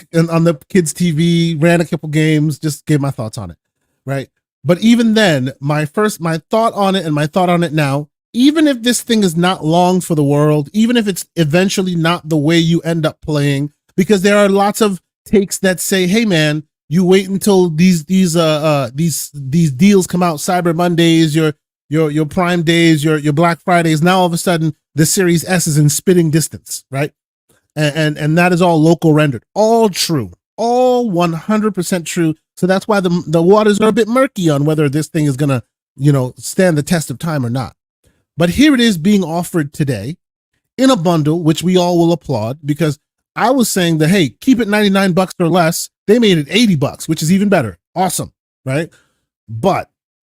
TV, ran a couple games, just gave my thoughts on it. Right. But even then, my thought on it and my thought on it now, even if this thing is not long for the world, even if it's eventually not the way you end up playing, because there are lots of takes that say, hey man, you wait until these deals come out, Cyber Mondays, your Prime days, your Black Fridays. Now all of a sudden the Series S is in spitting distance, right? And that is all local rendered. All true. All 100% true. So that's why the waters are a bit murky on whether this thing is gonna, you know, stand the test of time or not. But here it is being offered today in a bundle, which we all will applaud, because I was saying that, hey, keep it $99 or less. They made it $80, which is even better. Awesome, right? But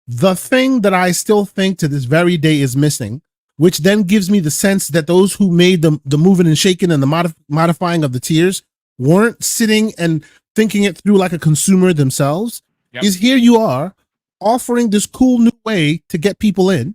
the thing that I still think to this very day is missing, which then gives me the sense that those who made the moving and shaking and the modifying of the tiers weren't sitting and thinking it through like a consumer themselves, is here you are offering this cool new way to get people in,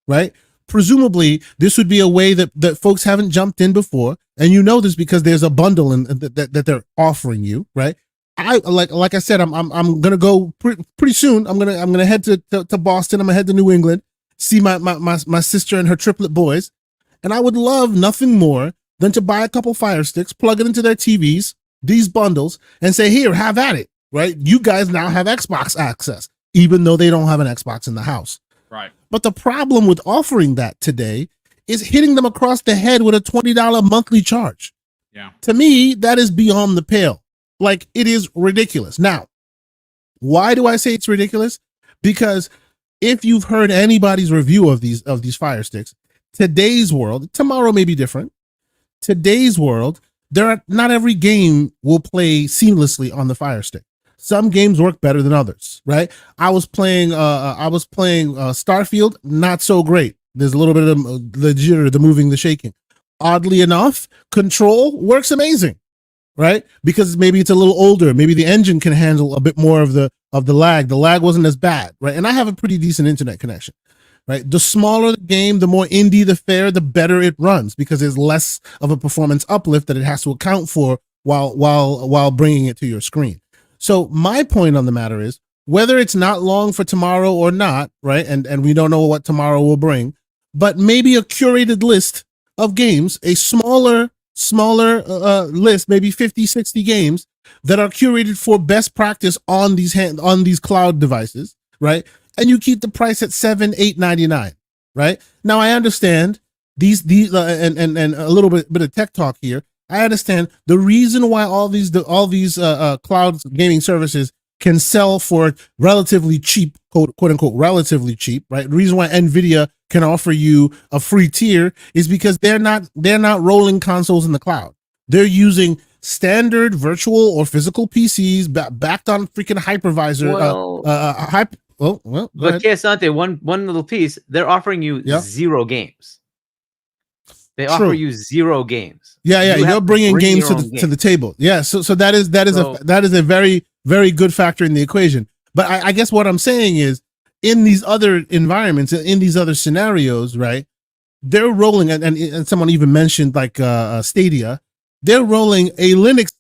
right? Presumably, this would be a way that folks haven't jumped in before. And you know this because there's a bundle that they're offering you, right? I like I said, I'm gonna go pretty soon. I'm gonna head to Boston. I'm gonna head to New England, see my sister and her triplet boys, and I would love nothing more than to buy a couple Fire Sticks, plug it into their TVs, these bundles, and say, here, have at it. Right? You guys now have Xbox access, even though they don't have an Xbox in the house. Right. But the problem with offering that today is hitting them across the head with a $20 monthly charge. Yeah. To me, that is beyond the pale. Like, it is ridiculous. Now, why do I say it's ridiculous? Because if you've heard anybody's review of these Fire Sticks, today's world, tomorrow may be different. Today's world, not every game will play seamlessly on the Fire Stick. Some games work better than others, right? I was playing Starfield, not so great. There's a little bit of the jitter, the moving, the shaking. Oddly enough, Control works amazing, right? Because maybe it's a little older. Maybe the engine can handle a bit more of the lag. The lag wasn't as bad, right? And I have a pretty decent internet connection, right? The smaller the game, the more indie the fare, the better it runs because there's less of a performance uplift that it has to account for while bringing it to your screen. So my point on the matter is, whether it's not long for tomorrow or not, right? And we don't know what tomorrow will bring, but maybe a curated list of games, a smaller list, maybe 50, 60 games that are curated for best practice on these cloud devices, right? And you keep the price at $7, $8, $99, right? Now I understand these and a little bit of tech talk here. I understand the reason why all these cloud gaming services can sell for relatively cheap, quote unquote, relatively cheap, right? The reason why Nvidia can offer you a free tier is because they're not rolling consoles in the cloud. They're using standard virtual or physical PCs backed on freaking hypervisor. But Chiasante, one little piece, they're offering you 0 games. They offer you 0 games. Yeah. You're bringing games to the table. Yeah. So that is a very, very good factor in the equation. But I guess what I'm saying is, in these other environments, in these other scenarios, right? They're rolling, and someone even mentioned like Stadia. They're rolling a Linux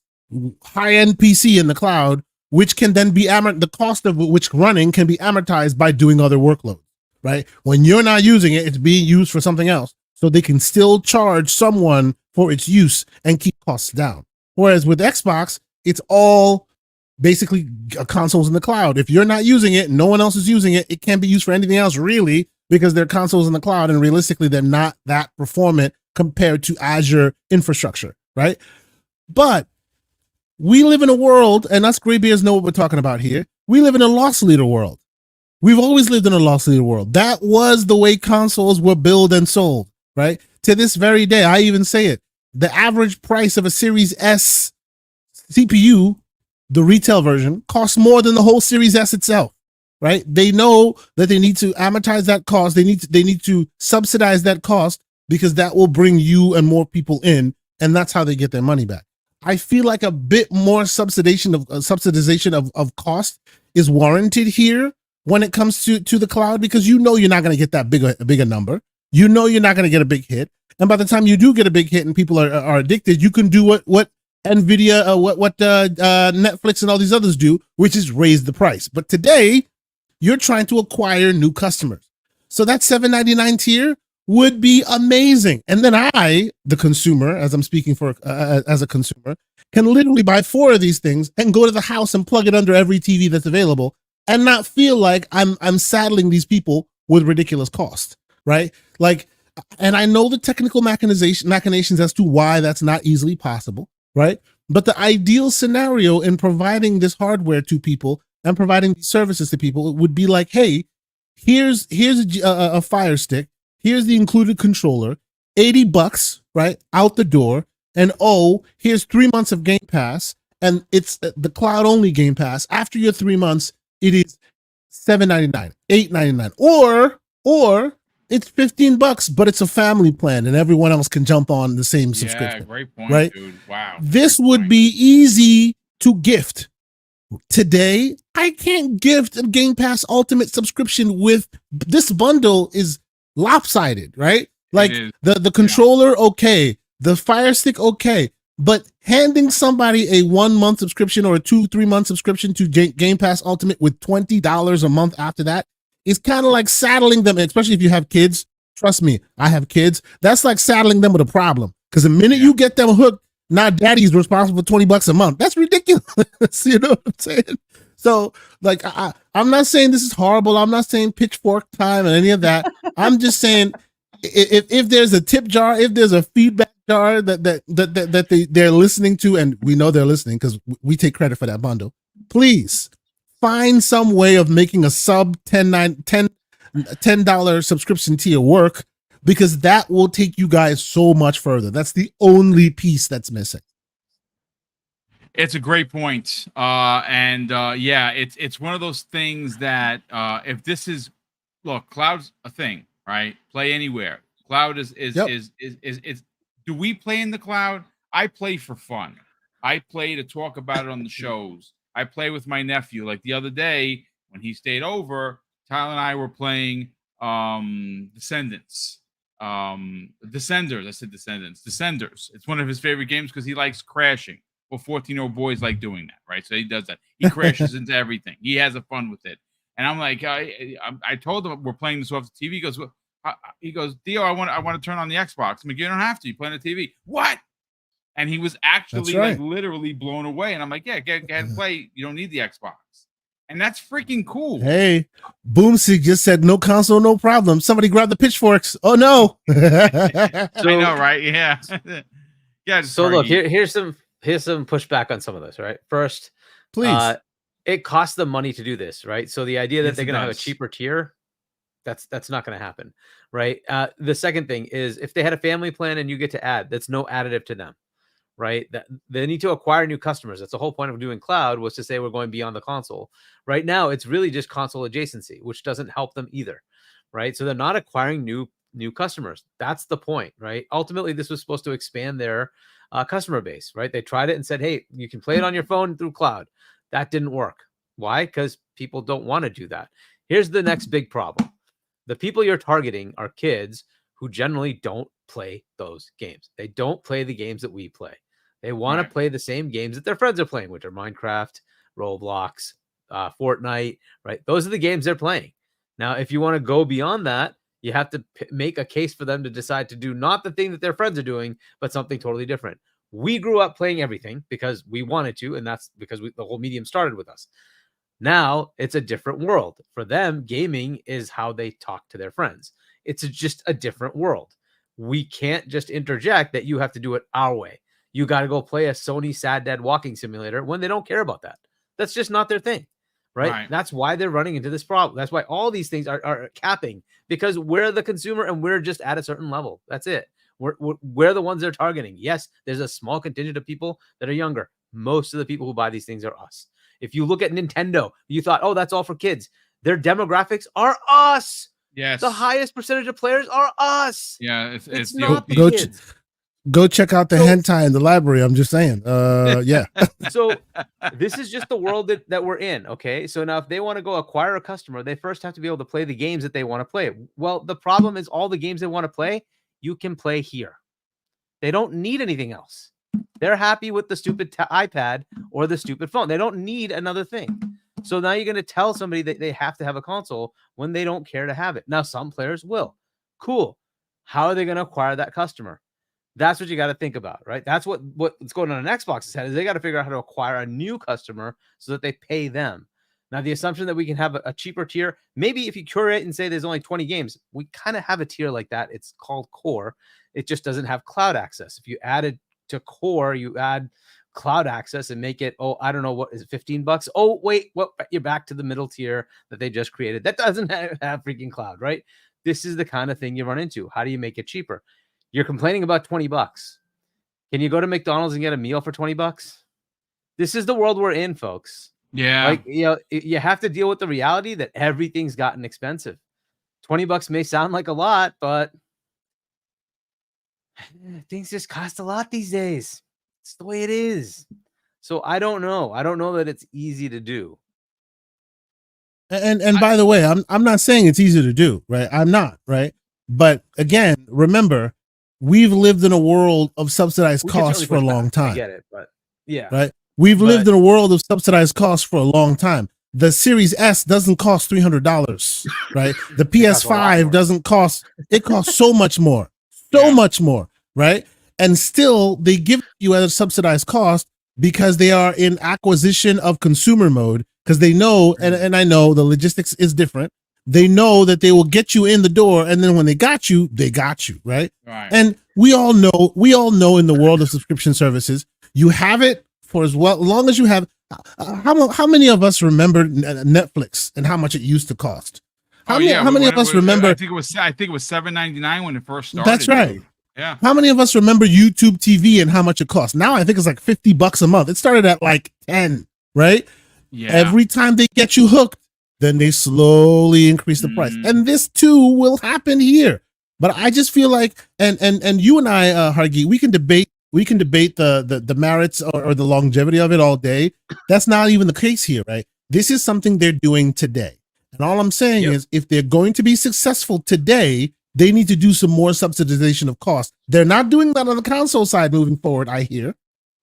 high-end PC in the cloud, which can then be the cost of which running can be amortized by doing other workloads, right? When you're not using it, it's being used for something else. So they can still charge someone for its use and keep costs down. Whereas with Xbox, it's all basically consoles in the cloud. If you're not using it, no one else is using it, it can't be used for anything else really, because they're consoles in the cloud and realistically they're not that performant compared to Azure infrastructure, right? But we live in a world, and us gray bears know what we're talking about here. We live in a loss leader world. We've always lived in a loss leader world. That was the way consoles were built and sold. Right? To this very day, I even say it. The average price of a Series S CPU, the retail version, costs more than the whole Series S itself. Right? They know that they need to amortize that cost. They need to subsidize that cost because that will bring you and more people in, and that's how they get their money back. I feel like a bit more subsidization of cost is warranted here when it comes to the cloud, because you're not going to get that bigger number. You're not going to get a big hit. And by the time you do get a big hit and people are addicted, you can do what Nvidia, Netflix and all these others do, which is raise the price. But today, you're trying to acquire new customers. So that $7.99 tier would be amazing. And then I, the consumer, as I'm speaking for as a consumer, can literally buy 4 of these things and go to the house and plug it under every TV that's available and not feel like I'm saddling these people with ridiculous cost. Right? Like, and I know the technical machinations as to why that's not easily possible, right? But the ideal scenario in providing this hardware to people and providing these services to people would be like, hey, here's a Fire Stick, here's the included controller, $80, right, out the door, and here's 3 months of Game Pass, and it's the cloud only Game Pass. After your 3 months, it is $7.99, $8.99, or it's $15, but it's a family plan and everyone else can jump on the same subscription. Yeah, great point, right? Dude. Wow. This would be easy to gift. Today, I can't gift a Game Pass Ultimate subscription with this bundle is lopsided, right? Like the controller, okay. The Fire Stick, okay. But handing somebody a 1 month subscription or a 2-3 month subscription to Game Pass Ultimate with $20 a month after that is kind of like saddling them, especially if you have kids. Trust me, I have kids. That's like saddling them with a problem. Because the minute you get them hooked, now daddy's responsible for $20 a month. That's ridiculous. You know what I'm saying? So, like, I'm not saying this is horrible. I'm not saying pitchfork time or any of that. I'm just saying if there's a tip jar, if there's a feedback jar that they're listening to, and we know they're listening because we take credit for that bundle, please find some way of making a sub $10 subscription tier work, because that will take you guys so much further. That's the only piece that's missing. It's a great point. Yeah, it's one of those things that if this is, look, cloud's a thing, right? Play anywhere. Cloud is do we play in the cloud? I play for fun. I play to talk about it on the shows. I play with my nephew. Like the other day when he stayed over, Tyler and I were playing Descendants. Descenders. I said Descendants. Descenders. It's one of his favorite games because he likes crashing. Well, 14-year-old boys like doing that, right? So he does that. He crashes into everything. He has a fun with it. And I'm like, I told him we're playing this off the TV. He goes, Dio, I want to turn on the Xbox. I'm like, you don't have to. You play on the TV. What? And he was actually like literally blown away. And I'm like, yeah, get ahead and play. You don't need the Xbox. And that's freaking cool. Hey, BoomStick just said no console, no problem. Somebody grab the pitchforks. Oh no. I know, right? Yeah. Yeah. So look, here's some pushback on some of this, right? First, please. It costs them money to do this, right? So the idea that they're going to have a cheaper tier, that's not going to happen, right? The second thing is if they had a family plan and you get to add, that's no additive to them, right? That they need to acquire new customers. That's the whole point of doing cloud, was to say we're going beyond the console. Right now, it's really just console adjacency, which doesn't help them either, right? So they're not acquiring new customers. That's the point, right? Ultimately, this was supposed to expand their customer base, right? They tried it and said, hey, you can play it on your phone through cloud. That didn't work. Why? Because people don't want to do that. Here's the next big problem. The people you're targeting are kids who generally don't play those games. They don't play the games that we play. They want to play the same games that their friends are playing, which are Minecraft, Roblox, Fortnite, right? Those are the games they're playing. Now, if you want to go beyond that, you have to make a case for them to decide to do not the thing that their friends are doing, but something totally different. We grew up playing everything because we wanted to, and that's because the whole medium started with us. Now it's a different world. For them, gaming is how they talk to their friends. It's just a different world. We can't just interject that you have to do it our way. You got to go play a Sony Sad Dad walking simulator when they don't care about that. That's just not their thing, right? That's why they're running into this problem. That's why all these things are capping, because we're the consumer and we're just at a certain level. That's it. We're the ones they're targeting. Yes, there's a small contingent of people that are younger. Most of the people who buy these things are us. If you look at Nintendo, you thought, oh, that's all for kids. Their demographics are us. Yes. The highest percentage of players are us. Yeah. It's not the kids. Go check out the hentai in the library. I'm just saying. Yeah. So this is just the world that we're in. Okay. So now if they want to go acquire a customer, they first have to be able to play the games that they want to play. Well, the problem is all the games they want to play, you can play here. They don't need anything else. They're happy with the stupid iPad or the stupid phone. They don't need another thing. So now you're going to tell somebody that they have to have a console when they don't care to have it. Now, some players will. Cool. How are they going to acquire that customer? That's what you got to think about, right? That's what's going on Xbox's head, is they got to figure out how to acquire a new customer so that they pay them. Now, the assumption that we can have a cheaper tier, maybe if you curate and say there's only 20 games, we kind of have a tier like that. It's called Core. It just doesn't have cloud access. If you added to Core, you add cloud access and make it, oh, I don't know, what is it, $15? Oh, wait, well, you're back to the middle tier that they just created. That doesn't have freaking cloud, right? This is the kind of thing you run into. How do you make it cheaper? You're complaining about $20. Can you go to McDonald's and get a meal for $20? This is the world we're in, folks. Yeah. Like, you know, you have to deal with the reality that everything's gotten expensive. $20 may sound like a lot, but things just cost a lot these days. It's the way it is. So I don't know. I don't know that it's easy to do. And by the way, I'm not saying it's easy to do, right? I'm not, right? But again, remember, we've lived in a world of subsidized We can costs certainly for a push long back. I time, get it, but yeah, right? We've But- lived in a world of subsidized costs for a long time. The Series S doesn't cost $300, right? The costs a lot PS5 more. doesn't cost, it costs so much more, so Yeah. much more, right? And still they give you at a subsidized cost because they are in acquisition of consumer mode because they know, and I know the logistics is different. They know that they will get you in the door, and then when they got you, right? Right. And we all know in the world of subscription services, you have it for as long as you have. How many of us remember Netflix and how much it used to cost? How many of us remember? I think it was $7.99 when it first started. That's right. Dude. Yeah. How many of us remember YouTube TV and how much it cost? Now I think it's like $50 a month. It started at like 10, right? Yeah. Every time they get you hooked, then they slowly increase the price. And this too will happen here. But I just feel like, and you and I, Hargi, we can debate the merits or the longevity of it all day. That's not even the case here, right? This is something they're doing today. And all I'm saying is if they're going to be successful today, they need to do some more subsidization of cost. They're not doing that on the console side moving forward, I hear.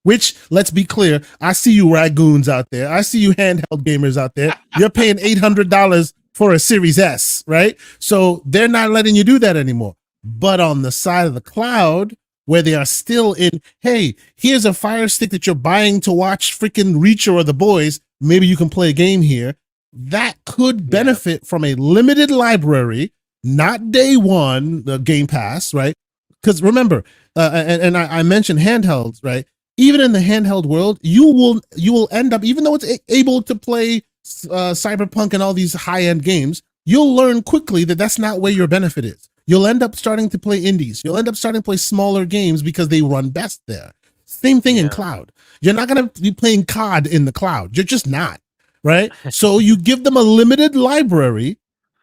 Which, let's be clear, I see you ragoons out there. I see you handheld gamers out there. You're paying $800 for a Series S, right? So they're not letting you do that anymore. But on the side of the cloud, where they are still in, hey, here's a Fire Stick that you're buying to watch freaking Reacher or The Boys. Maybe you can play a game here. That could benefit from a limited library, not day one, the Game Pass, right? Because remember, and I mentioned handhelds, right? Even in the handheld world, you will end up, even though it's able to play Cyberpunk and all these high-end games, you'll learn quickly that that's not where your benefit is. You'll end up starting to play indies. You'll end up starting to play smaller games because they run best there. Same thing in cloud. You're not going to be playing COD in the cloud. You're just not, right? So you give them a limited library,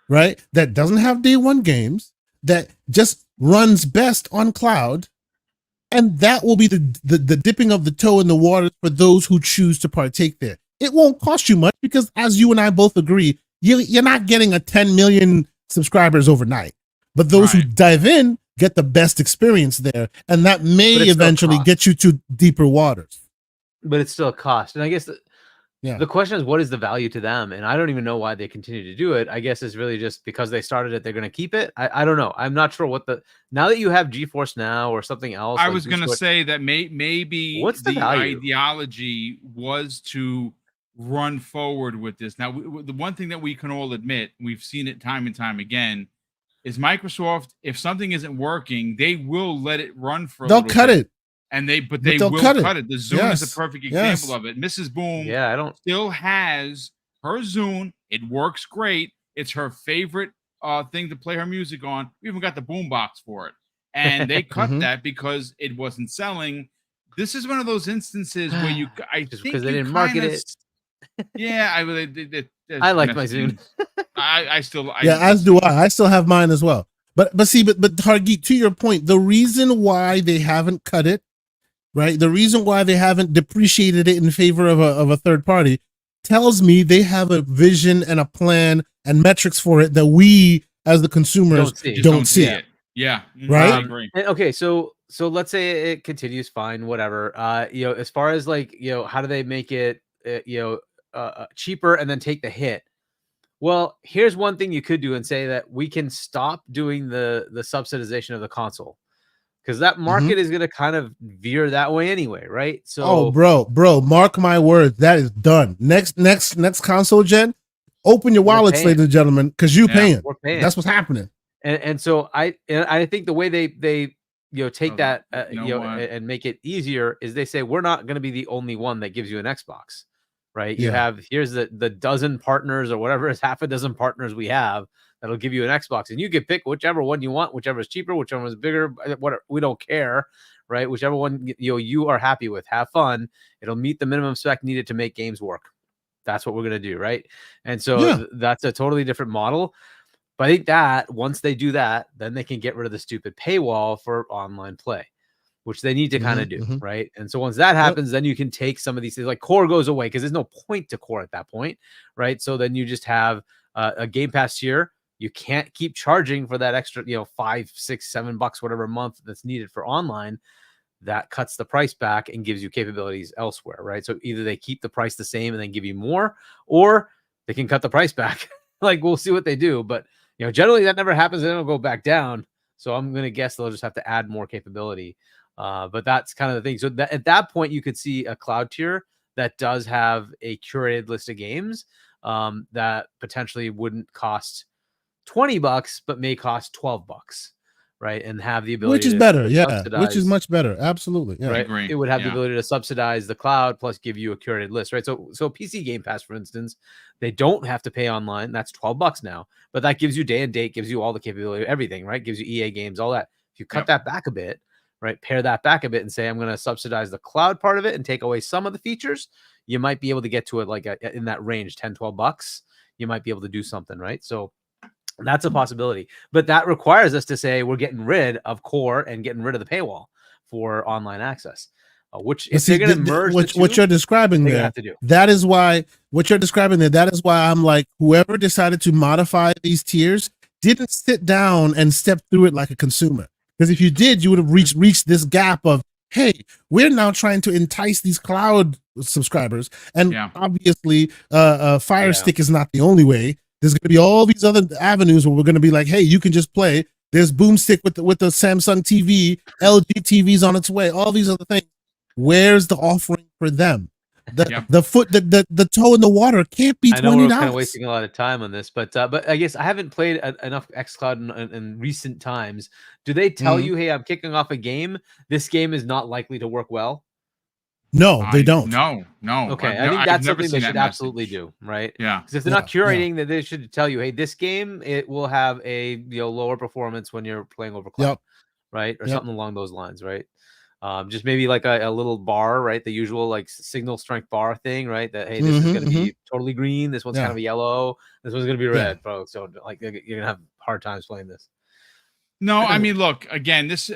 right, that doesn't have day one games, that just runs best on cloud, and that will be the dipping of the toe in the water for those who choose to partake there. It won't cost you much because, as you and I both agree, you're not getting a 10 million subscribers overnight. But those who dive in get the best experience there, and that may eventually get you to deeper waters. But it's still a cost. And I guess the question is, what is the value to them? And I don't even know why they continue to do it. I guess it's really just because they started it, they're going to keep it. I don't know. I'm not sure what now that you have GeForce Now or something else. I was going to say that maybe what's the value? ideology was to run forward with this. Now, the one thing that we can all admit, we've seen it time and time again, is Microsoft, if something isn't working, they will let it run for a little bit. They'll cut it. And they will cut it. The Zune is a perfect example of it. Mrs. Boom still has her Zune. It works great. It's her favorite thing to play her music on. We even got the boombox for it. And they cut that because it wasn't selling. This is one of those instances where I just think because they didn't market it. Yeah, I like my Zune. As do I. I still have mine as well. But Hargeet, to your point, the reason why they haven't cut it, right? The reason why they haven't depreciated it in favor of a third party tells me they have a vision and a plan and metrics for it that we as the consumers don't see it. Yeah. Right. I agree. Okay. So let's say it continues fine, whatever. As far as how do they make it, cheaper and then take the hit? Well, here's one thing you could do and say that we can stop doing the subsidization of the console, because that market is going to kind of veer that way anyway, right? So, bro, mark my words, that is done. Next console gen, open your wallets, ladies and gentlemen, because you're paying. We're paying. That's what's happening. And so I think the way they take that and make it easier is they say we're not going to be the only one that gives you an Xbox. Right. You have, here's the dozen partners or whatever is half a dozen partners we have that'll give you an Xbox, and you can pick whichever one you want, whichever is cheaper, whichever is bigger, whatever. We don't care. Right. Whichever one you are happy with, have fun. It'll meet the minimum spec needed to make games work. That's what we're going to do. Right. And so that's a totally different model. But I think that once they do that, then they can get rid of the stupid paywall for online play, which they need to kind of do, right? And so once that happens, then you can take some of these things, like core goes away because there's no point to core at that point, right? So then you just have a Game Pass tier You can't keep charging for that extra, $5, $6, $7, whatever a month that's needed for online. That cuts the price back and gives you capabilities elsewhere, right? So either they keep the price the same and then give you more, or they can cut the price back. Like, we'll see what they do, but generally that never happens. They don't go back down. So I'm going to guess they'll just have to add more capability. But that's kind of the thing. So at that point, you could see a cloud tier that does have a curated list of games that potentially wouldn't cost $20, but may cost $12, right? And have the ability, which is better, to yeah. subsidize, which is much better, absolutely, yeah. right? I agree. It would have the Yeah. ability to subsidize the cloud plus give you a curated list, right? So PC Game Pass, for instance, they don't have to pay online. That's $12 now, but that gives you day and date, gives you all the capability, everything, right? Gives you EA games, all that. If you cut Yep. that back a bit, right? Pair that back a bit and say, I'm going to subsidize the cloud part of it and take away some of the features. You might be able to get to it like in that range, $10, $12. You might be able to do something, right? So that's a possibility, but that requires us to say we're getting rid of core and getting rid of the paywall for online access, which if they're going to merge what you're describing they're gonna there, have to do. that is why what you're describing there, that is why I'm like, whoever decided to modify these tiers didn't sit down and step through it like a consumer. Because if you did, you would have reached this gap of, hey, we're now trying to entice these cloud subscribers, and obviously Fire Stick is not the only way. There's going to be all these other avenues where we're going to be like, hey, you can just play. There's BoomStick with the Samsung TV, LG TV's on its way, all these other things. Where's the offering for them? The toe in the water can't be $20. I know we're kind of wasting a lot of time on this, but I guess I haven't played enough xCloud in recent times. Do they tell you, hey, I'm kicking off a game, this game is not likely to work well? No, they don't. No. Okay, I think that's something they should absolutely do, right? Yeah. Because if they're not curating, then they should tell you, hey, this game, it will have a lower performance when you're playing over cloud, right? Or something along those lines, right? Just maybe like a little bar, right? The usual like signal strength bar thing, right? That, hey, this is going to be totally green. This one's kind of yellow. This one's going to be red, folks. So like you're going to have hard times playing this. No, I mean, look, again, this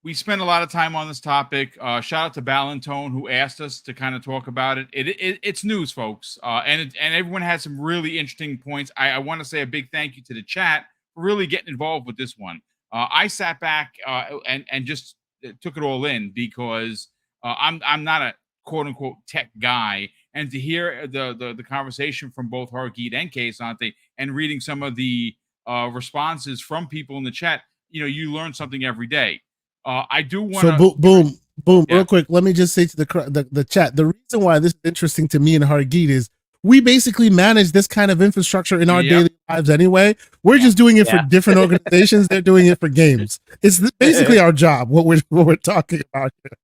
we spent a lot of time on this topic. Shout out to Ballantone, who asked us to kind of talk about it. It's news, folks, and everyone had some really interesting points. I want to say a big thank you to the chat for really getting involved with this one. I sat back and just took it all in because I'm not a quote unquote tech guy, and to hear the conversation from both Hargeet and Kesante and reading some of the responses from people in the chat, you learn something every day. I do want to boom, real quick. Let me just say to the chat, the reason why this is interesting to me and Hargeet is we basically manage this kind of infrastructure in our daily lives anyway. We're just doing it for different organizations. They're doing it for games. It's basically our job. What we're talking about here.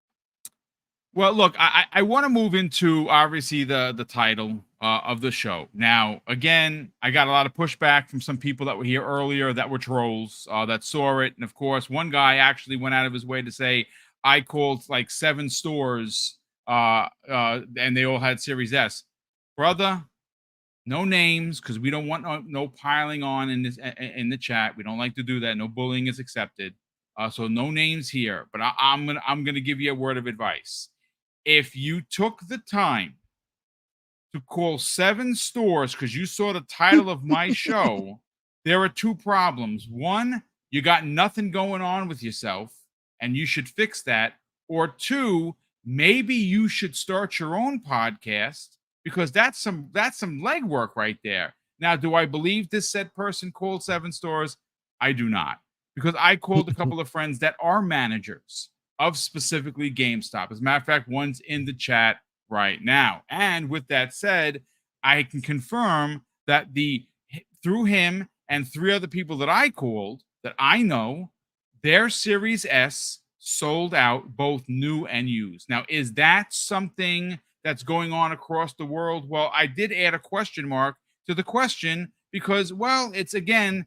Well, look, I want to move into obviously the title of the show. Now, again, I got a lot of pushback from some people that were here earlier that were trolls that saw it. And of course, one guy actually went out of his way to say, I called like 7 stores and they all had Series S. Brother, no names, because we don't want no piling on in the chat. We don't like to do that. No bullying is accepted. So no names here. But I'm gonna give you a word of advice. If you took the time to call 7 stores because you saw the title of my show, there are 2 problems. One, you got nothing going on with yourself, and you should fix that. Or 2, maybe you should start your own podcast, because that's some legwork right there. Now, do I believe this said person called 7 stores? I do not, because I called a couple of friends that are managers of specifically GameStop. As a matter of fact, one's in the chat right now. And with that said, I can confirm that through him and 3 other people that I called that I know, their Series S sold out, both new and used. Now, is that something that's going on across the world? Well, I did add a question mark to the question because, well, it's again,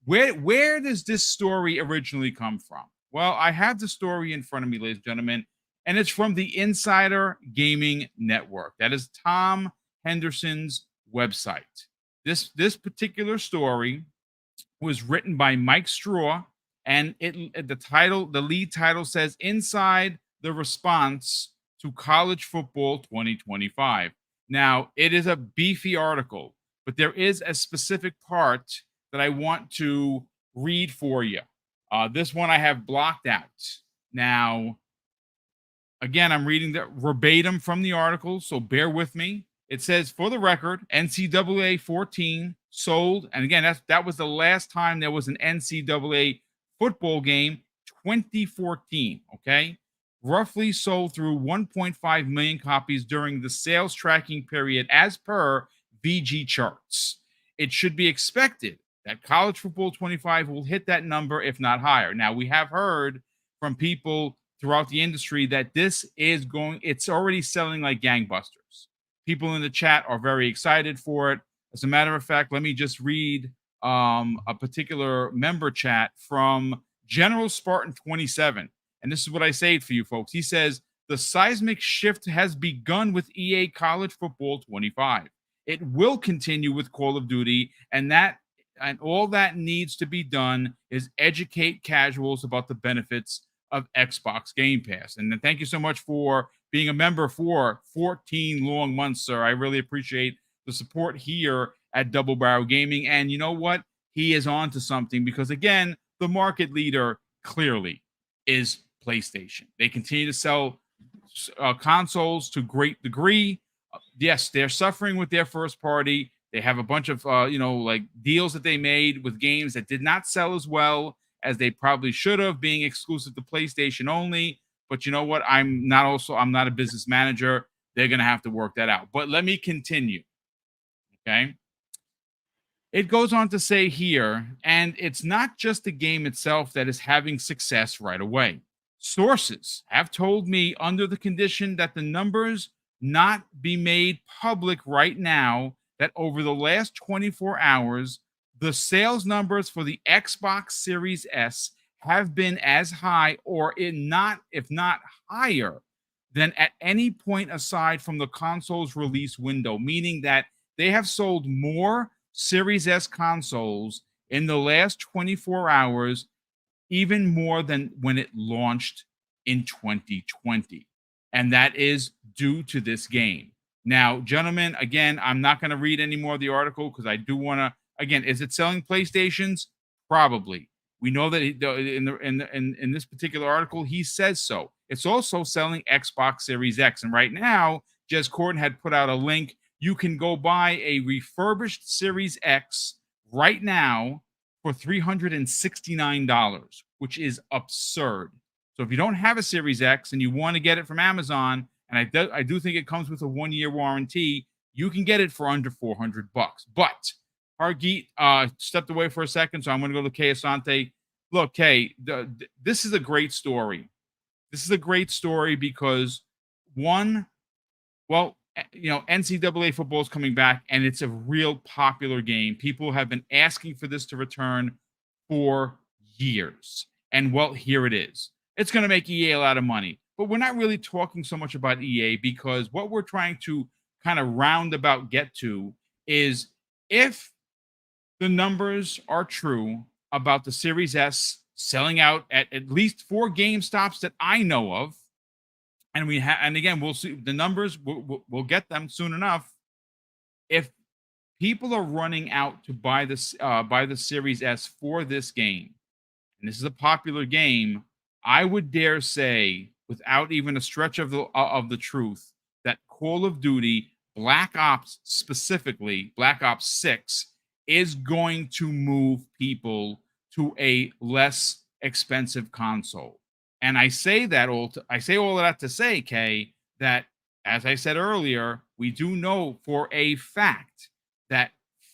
where does this story originally come from? Well, I have the story in front of me, ladies and gentlemen, and it's from the Insider Gaming Network. That is Tom Henderson's website. This particular story was written by Mike Straw, and the lead title says "Inside the Response to College Football 2025." Now, it is a beefy article, but there is a specific part that I want to read for you. This one I have blocked out. Now, again, I'm reading the verbatim from the article, so bear with me. It says, for the record, NCAA 14 sold, and again, that was the last time there was an NCAA football game, 2014. Okay, roughly sold through 1.5 million copies during the sales tracking period, as per VG charts. It should be expected that College Football 25 will hit that number, if not higher. Now, we have heard from people throughout the industry that it's already selling like gangbusters. People in the chat are very excited for it. As a matter of fact, let me just read a particular member chat from General Spartan 27. And this is what I say for you folks. He says, the seismic shift has begun with EA College Football 25. It will continue with Call of Duty, and all that needs to be done is educate casuals about the benefits of Xbox Game Pass. And then thank you so much for being a member for 14 long months, sir. I really appreciate the support here at Double Barrel Gaming. And you know what? He is on to something, because again, the market leader clearly is PlayStation. They continue to sell consoles to great degree. Yes, they're suffering with their first party. They have a bunch of like deals that they made with games that did not sell as well as they probably should have, being exclusive to PlayStation only. But you know what? I'm not a business manager. They're going to have to work that out. But let me continue. Okay. It goes on to say here, and it's not just the game itself that is having success right away. Sources have told me, under the condition that the numbers not be made public right now, that over the last 24 hours, the sales numbers for the Xbox Series S have been as high, or if not higher, than at any point aside from the console's release window, meaning that they have sold more Series S consoles in the last 24 hours, even more than when it launched in 2020. And that is due to this game. Now, gentlemen, again, I'm not going to read any more of the article, because I do want to. Again, is it selling PlayStations? Probably. We know that in this particular article, he says so. It's also selling Xbox Series X. And right now, Jez Corden had put out a link. You can go buy a refurbished Series X right now for $369, which is absurd. So if you don't have a Series X and you want to get it from Amazon, and I do think it comes with a 1-year warranty, you can get it for under $400. But Hargeet stepped away for a second, so I'm going to go to Kay Asante. Look, Kay, this is a great story. This is a great story because, one, well, NCAA football is coming back, and it's a real popular game. People have been asking for this to return for years. And, well, here it is. It's going to make EA a lot of money. But we're not really talking so much about EA, because what we're trying to kind of roundabout get to is, if the numbers are true about the Series S selling out at least 4 GameStops that I know of, and again, we'll see the numbers. We'll get them soon enough. If people are running out to buy the Series S for this game, and this is a popular game, I would dare say, without even a stretch of the truth, that Call of Duty Black Ops, specifically Black Ops 6, is going to move people to a less expensive console. And I say all of that to say, Kay, that, as I said earlier, we do know for a fact that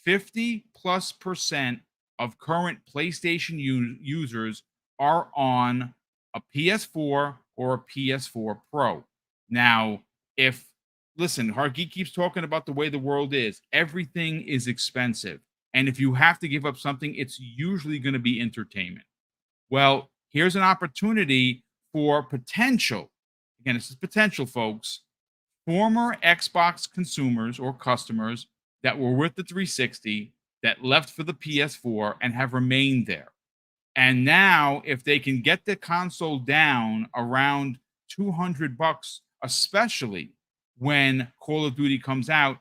50+% of current PlayStation users are on a PS4 or a PS4 Pro. Now, listen, Hargeet keeps talking about the way the world is. Everything is expensive. And if you have to give up something, it's usually going to be entertainment. Well, here's an opportunity for potential. Again, this is potential, folks. Former Xbox consumers or customers that were with the 360 that left for the PS4 and have remained there. And now, if they can get the console down around $200, especially when Call of Duty comes out,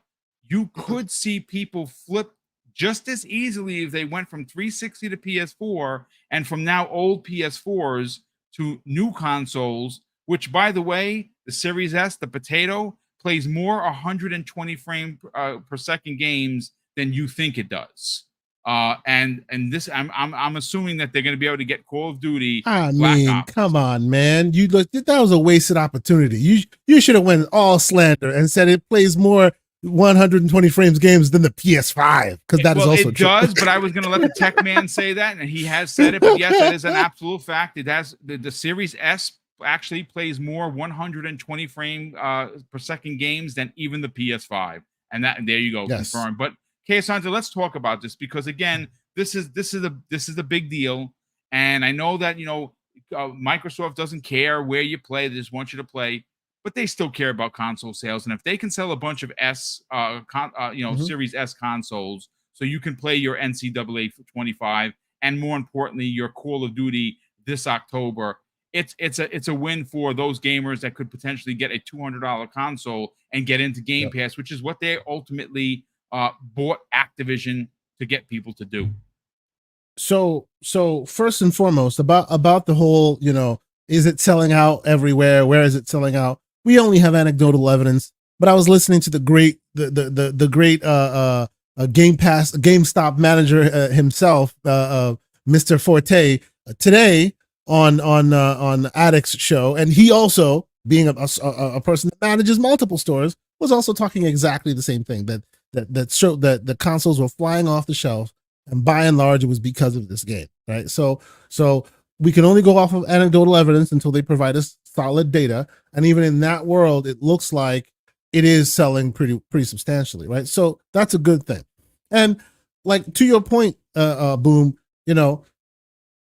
you could see people flip just as easily if they went from 360 to PS4 and from now old PS4s to new consoles, which, by the way, the Series S, the potato, plays more 120 frame per second games than you think it does. And this, I'm assuming that they're going to be able to get Call of Duty. I Black mean, Ops. come on, man. You look, that was a wasted opportunity. You should have went all slander and said it plays more 120 frames games than the PS5, because that is also it true. does, but I was going to let the tech man say that, and he has said it. But yes, that is an absolute fact. It has the Series S actually plays more 120 frame per second games than even the PS5, and there you go, Yes. confirmed. But Santa, let's talk about this, because again, this is a big deal, and I know that Microsoft doesn't care where you play; they just want you to play. But they still care about console sales, and if they can sell a bunch of Series S consoles, so you can play your NCAA 25, and more importantly, your Call of Duty this October, it's a win for those gamers that could potentially get a $200 console and get into Game Pass, which is what they ultimately bought Activision to get people to do. So first and foremost, about the whole, is it selling out everywhere? Where is it selling out? We only have anecdotal evidence, but I was listening to the great GameStop manager himself, Mr. Forte, today on Addict's show, and he also, being a person that manages multiple stores, was also talking exactly the same thing, that showed that the consoles were flying off the shelf, and by and large it was because of this game, right? So we can only go off of anecdotal evidence until they provide us solid data, and even in that world, it looks like it is selling pretty substantially, right? So that's a good thing. And like, to your point, Boom,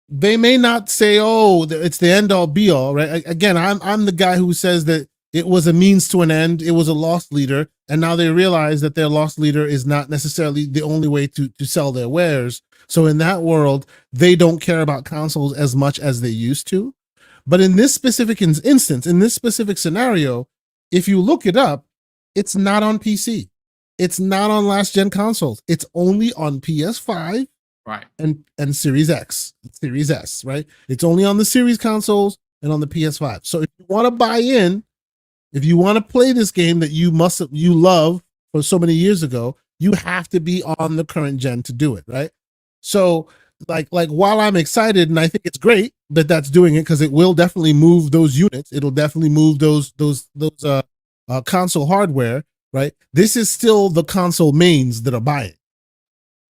they may not say, oh, it's the end all be all, right? Again, I'm the guy who says that it was a means to an end, it was a lost leader, and now they realize that their lost leader is not necessarily the only way to sell their wares. So in that world, they don't care about consoles as much as they used to. But in this specific instance, in this specific scenario, if you look it up, it's not on PC. It's not on last gen consoles. It's only on PS5, right, and Series X, Series S, right? It's only on the Series consoles and on the PS5. So if you want to buy in, if you want to play this game that you love for so many years ago, you have to be on the current gen to do it, right? So like while I'm excited and I think it's great that that's doing it, because it will definitely move those units, it'll definitely move those console hardware, right? This is still the console mains that are buying,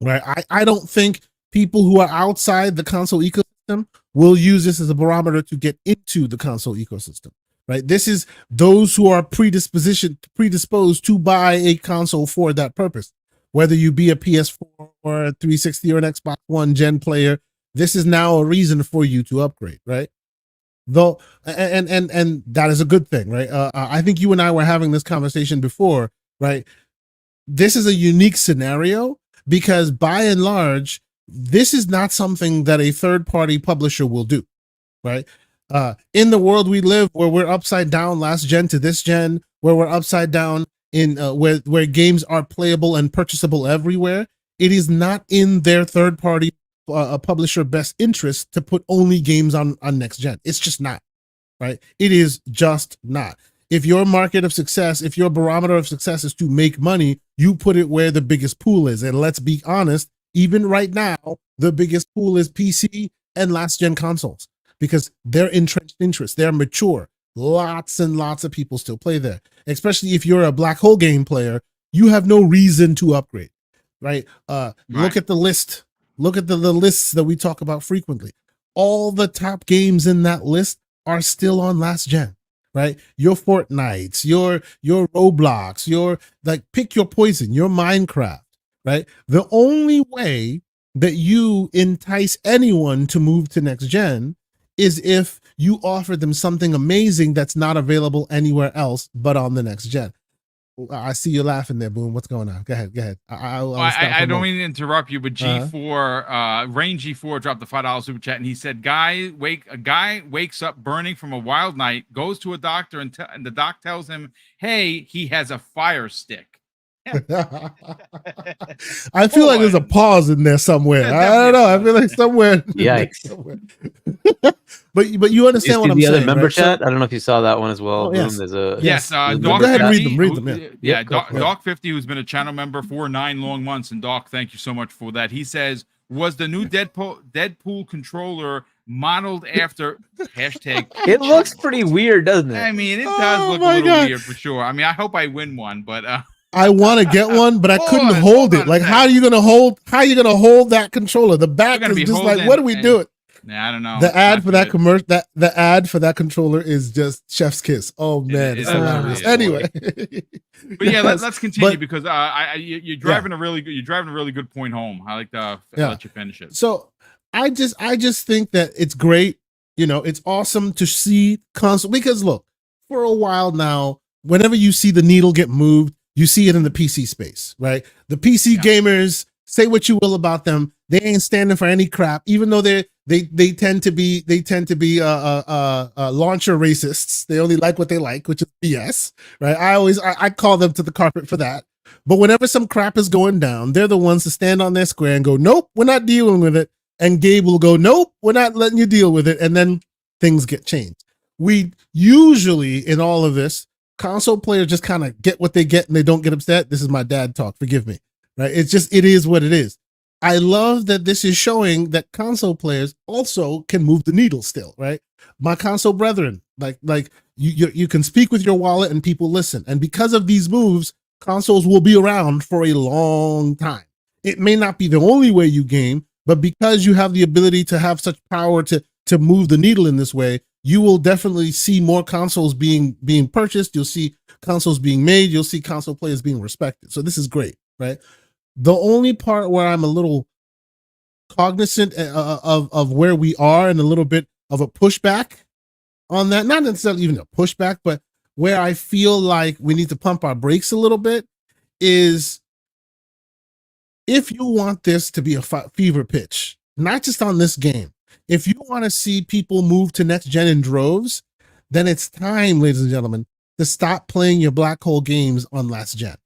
right? I don't think people who are outside the console ecosystem will use this as a barometer to get into the console ecosystem, right? This is those who are predisposed to buy a console for that purpose. Whether you be a PS4 or a 360 or an Xbox One gen player, this is now a reason for you to upgrade, right? Though, and that is a good thing, right? I think you and I were having this conversation before, right? This is a unique scenario because by and large, this is not something that a third-party publisher will do, right? In the world we live, where we're upside down last gen to this gen, where we're upside down in where games are playable and purchasable everywhere, it is not in their third-party publisher best interest to put only games on next gen. It's just not, right? It is just not. If your market of success, if your barometer of success is to make money, you put it where the biggest pool is. And let's be honest, even right now, the biggest pool is PC and last gen consoles, because they're entrenched interests. They're mature. Lots and lots of people still play there. Especially if you're a black hole game player, you have no reason to upgrade, right? Look at the list. Look at the lists that we talk about frequently. All the top games in that list are still on last gen, right? Your Fortnites, your Roblox, your, like, pick your poison, your Minecraft, right? The only way that you entice anyone to move to next gen is if you offer them something amazing that's not available anywhere else but on the next gen. I see you laughing there, Boom. What's going on? Go ahead. I don't mean to interrupt you, but G4, Rain G4 dropped the $5 super chat, and he said, a guy wakes up burning from a wild night, goes to a doctor, and the doc tells him, hey, he has a fire stick. I feel like there's a pause in there somewhere. Yeah, I don't know. I feel like somewhere. Yikes. but you understand what I'm the other saying, member right? chat? I don't know if you saw that one as well. Oh, Boom. yes. There's a Yes, there's a Doc member Go ahead and chat. read them. Yeah, Go for it. Doc 50, who's been a channel member for 9 long months, and Doc, thank you so much for that. He says, was the new Deadpool controller modeled after hashtag? It looks pretty weird, doesn't it? I mean, it does look a little weird for sure. I mean, I hope I win one, but I want to get one, but I couldn't hold it. Like, how are you gonna hold that controller? The back is just like, what are we doing? Nah, I don't know. The ad for that commercial, the ad for that controller is just chef's kiss. Oh man, it's hilarious. Anyway, but yeah, let's continue because you're driving a really good point home. I like to let you finish it. So I just think that it's great. You know, it's awesome to see console, because look, for a while now, whenever you see the needle get moved, you see it in the PC space, right? The PC gamers, say what you will about them, they ain't standing for any crap, even though they tend to be launcher racists. They only like what they like, which is BS, right? I call them to the carpet for that. But whenever some crap is going down, they're the ones to stand on their square and go, nope, we're not dealing with it. And Gabe will go, nope, we're not letting you deal with it. And then things get changed. We usually, in all of this, console players just kind of get what they get and they don't get upset. This is my dad talk, forgive me, right? It is what it is. I love that this is showing that console players also can move the needle still, right? My console brethren, like you can speak with your wallet and people listen. And because of these moves, consoles will be around for a long time. It may not be the only way you game, but because you have the ability to have such power to move the needle in this way, you will definitely see more consoles being purchased. You'll see consoles being made. You'll see console players being respected. So this is great, right? The only part where I'm a little cognizant of where we are and a little bit of a pushback on that, not necessarily even a pushback, but where I feel like we need to pump our brakes a little bit, is if you want this to be a fever pitch, not just on this game, if you want to see people move to next gen in droves, then it's time, ladies and gentlemen, to stop playing your black hole games on last gen,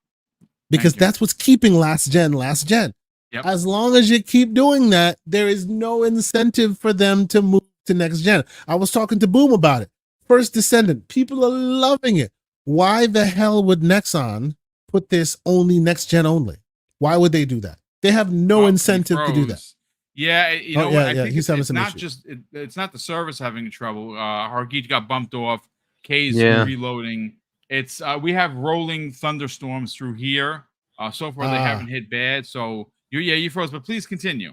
because that's what's keeping last gen. Yep. As long as you keep doing that, there is no incentive for them to move to next gen. I was talking to Boom about it. First Descendant, people are loving it. Why the hell would Nexon put this only next gen only? Why would they do that? They have no incentive to do that. Yeah, I think it's not issue. just it's not the service having trouble. Hargeet got bumped off. K's reloading. It's we have rolling thunderstorms through here. So far they haven't hit bad. So you froze, but please continue.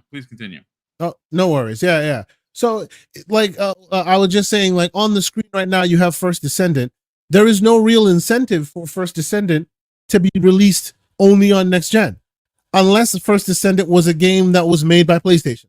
Oh, no worries. Yeah. So like I was just saying, like on the screen right now, you have First Descendant. There is no real incentive for First Descendant to be released only on next gen, unless the First Descendant was a game that was made by PlayStation,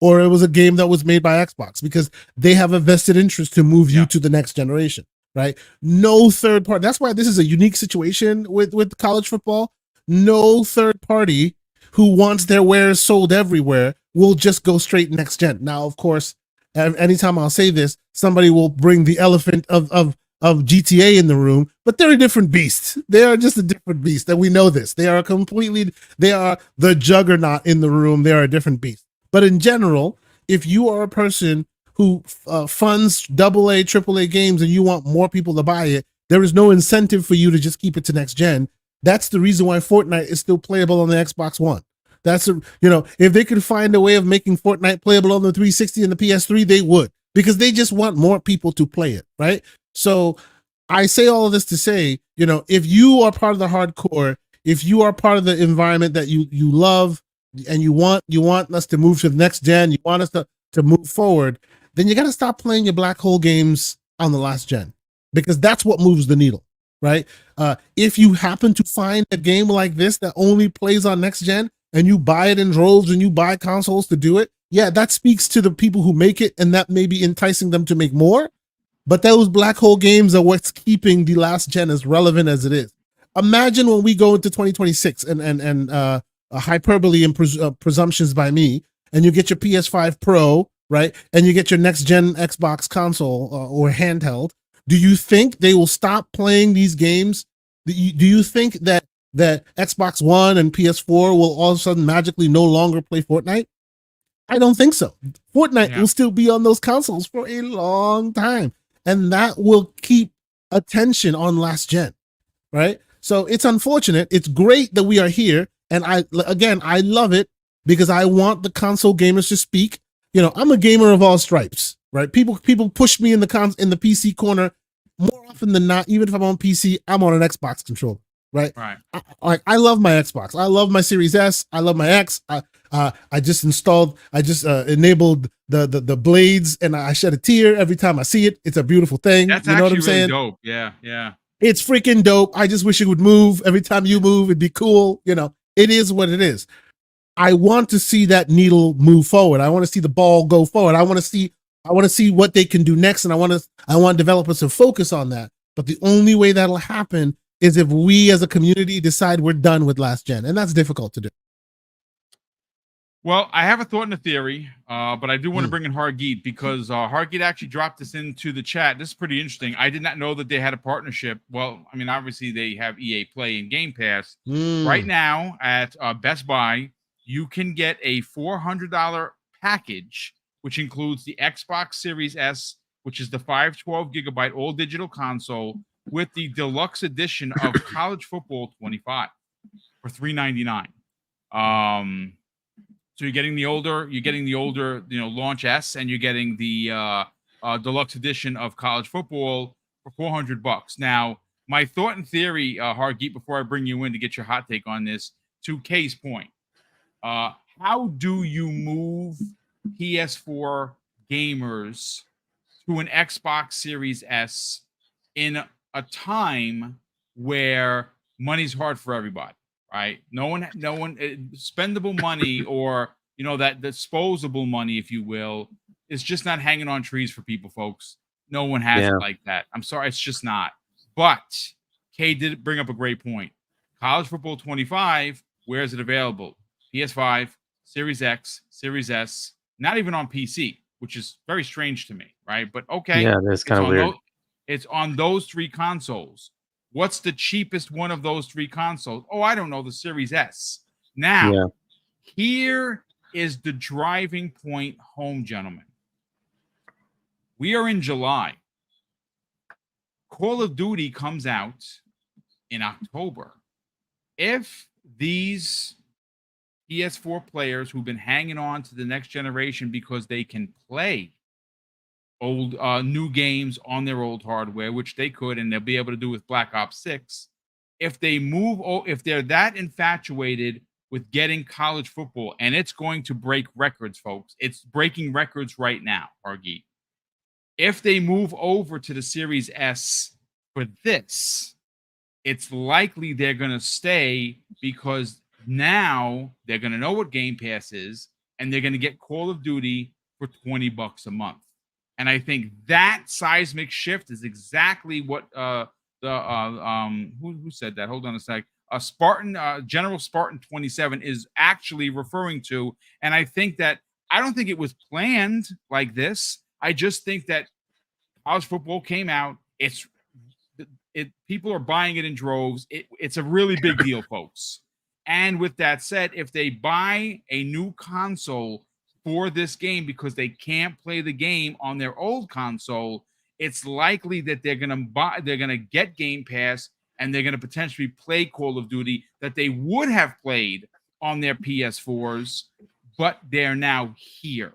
or it was a game that was made by Xbox, because they have a vested interest to move you to the next generation, right? No third party. That's why this is a unique situation with college football. No third party who wants their wares sold everywhere will just go straight next gen. Now, of course, anytime I'll say this, somebody will bring the elephant of GTA in the room, but they're a different beast. They are just a different beast, and we know this. They are the juggernaut in the room. They are a different beast. But in general, if you are a person who funds AA, AAA games and you want more people to buy it, there is no incentive for you to just keep it to next gen. That's the reason why Fortnite is still playable on the Xbox One. If they could find a way of making Fortnite playable on the 360 and the PS3, they would, because they just want more people to play it, right? So I say all of this to say, if you are part of the hardcore, if you are part of the environment that you love and you want us to move to the next gen, you want us to move forward, then you got to stop playing your black hole games on the last gen, because that's what moves the needle, right? If you happen to find a game like this that only plays on next gen and you buy it in droves and you buy consoles to do it, yeah, that speaks to the people who make it, and that may be enticing them to make more. But those black hole games are what's keeping the last gen as relevant as it is. Imagine when we go into 2026 and hyperbole and presumptions by me, and you get your PS5 Pro, right? And you get your next gen Xbox console or handheld. Do you think they will stop playing these games? Do you think that that Xbox One and PS4 will all of a sudden magically no longer play Fortnite? I don't think so. Fortnite will still be on those consoles for a long time, and that will keep attention on last gen, right? So it's unfortunate. It's great that we are here, and I love it because I want the console gamers to speak. You know, I'm a gamer of all stripes, right? People push me in the PC corner more often than not. Even if I'm on PC, I'm on an Xbox controller, right? Right. I love my Xbox. I love my Series S. I love my X. I just enabled the blades, and I shed a tear every time I see it. It's a beautiful thing. That's you know what actually I'm saying? really dope. Yeah, yeah. It's freaking dope. I just wish it would move. Every time you move, it'd be cool. You know, it is what it is. I want to see that needle move forward. I want to see the ball go forward. I want to see what they can do next, and I want developers to focus on that. But the only way that'll happen is if we as a community decide we're done with last gen, and that's difficult to do. Well, I have a thought and a theory, but I do want to bring in Hargeet because Hargeet actually dropped this into the chat. This is pretty interesting. I did not know that they had a partnership. Well, I mean, obviously they have EA Play and Game Pass. Right now at Best Buy, you can get a $400 package, which includes the Xbox Series S, which is the 512 gigabyte all digital console with the deluxe edition of College Football 25 for $399. So you're getting the older, launch S, and you're getting the deluxe edition of College Football for $400. Now, my thought and theory, Hargeet, before I bring you in to get your hot take on this, to Kay's point, how do you move PS4 gamers to an Xbox Series S in a time where money's hard for everybody? Right? No one, spendable money or, that disposable money, if you will, is just not hanging on trees for people, folks. No one has it like that. I'm sorry. It's just not. But Kay did bring up a great point. College Football 25, where is it available? PS5, Series X, Series S, not even on PC, which is very strange to me, right? But okay. Yeah, that's kind of weird. It's on those three consoles. What's the cheapest one of those three consoles? Oh, I don't know, the Series S. Now, here is the driving point home, gentlemen. We are in July. Call of Duty comes out in October. If these PS4 players who've been hanging on to the next generation because they can play old new games on their old hardware, which they could, and they'll be able to do with Black Ops 6. If they're that infatuated with getting college football, and it's going to break records, folks. It's breaking records right now, Hargeet. If they move over to the Series S for this, it's likely they're going to stay because now they're going to know what Game Pass is, and they're going to get Call of Duty for $20 a month. And I think that seismic shift is exactly what who said that? Hold on a sec. General Spartan 27 is actually referring to. And I think that I don't think it was planned like this. I just think that college football came out. People are buying it in droves. It's a really big deal, folks. And with that said, if they buy a new console for this game because they can't play the game on their old console, it's likely that they're going to get Game Pass and they're going to potentially play Call of Duty that they would have played on their PS4s, but they're now here.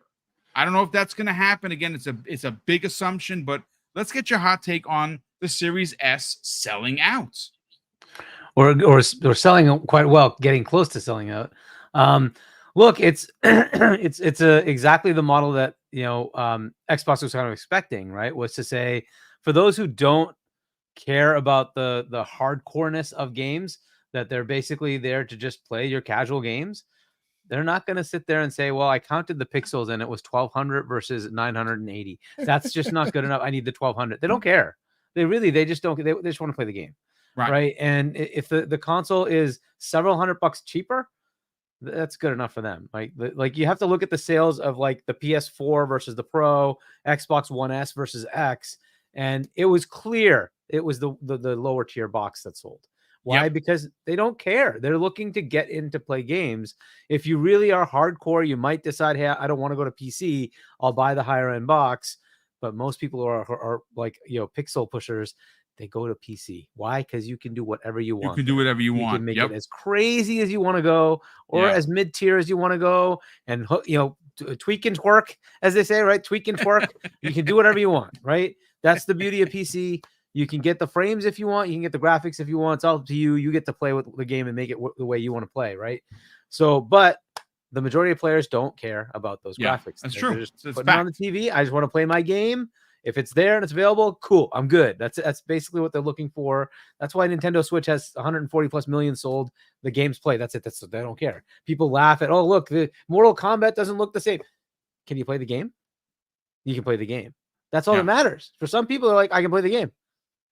I don't know if that's going to happen. Again, it's a big assumption, but let's get your hot take on the Series S selling out. Or selling quite well, getting close to selling out. Look, it's exactly the model that Xbox was kind of expecting, right? Was to say, for those who don't care about the hardcoreness of games, that they're basically there to just play your casual games. They're not going to sit there and say, well, I counted the pixels and it was 1200 versus 980. That's just not good enough. I need the 1200. They don't care. They just don't. They just want to play the game. Right. And if the console is several $100 cheaper, that's good enough for them. Like you have to look at the sales of like the PS4 versus the Pro, Xbox One S versus X, and it was clear it was the lower tier box that sold. Why? Yep. Because they don't care. They're looking to get in to play games. If you really are hardcore, you might decide, hey, I don't want to go to PC. I'll buy the higher end box. But most people are like, pixel pushers. They go to PC. Why? Because you can do whatever you want. You can do whatever you want. Can make Yep. it as crazy as you want to go, or as mid tier as you want to go, and tweak and twerk, as they say, right? Tweak and twerk. You can do whatever you want, right? That's the beauty of PC. You can get the frames if you want. You can get the graphics if you want. It's all up to you. You get to play with the game and make it the way you want to play, right? So, but the majority of players don't care about those graphics. That's true. They're just putting it on the TV. I just want to play my game. If it's there and it's available, cool. I'm good. That's basically what they're looking for. That's why Nintendo Switch has 140 plus million sold. The games play. That's it. They don't care. People laugh at, oh, look, the Mortal Kombat doesn't look the same. Can you play the game? You can play the game. That's all that matters. For some people, they're like, I can play the game.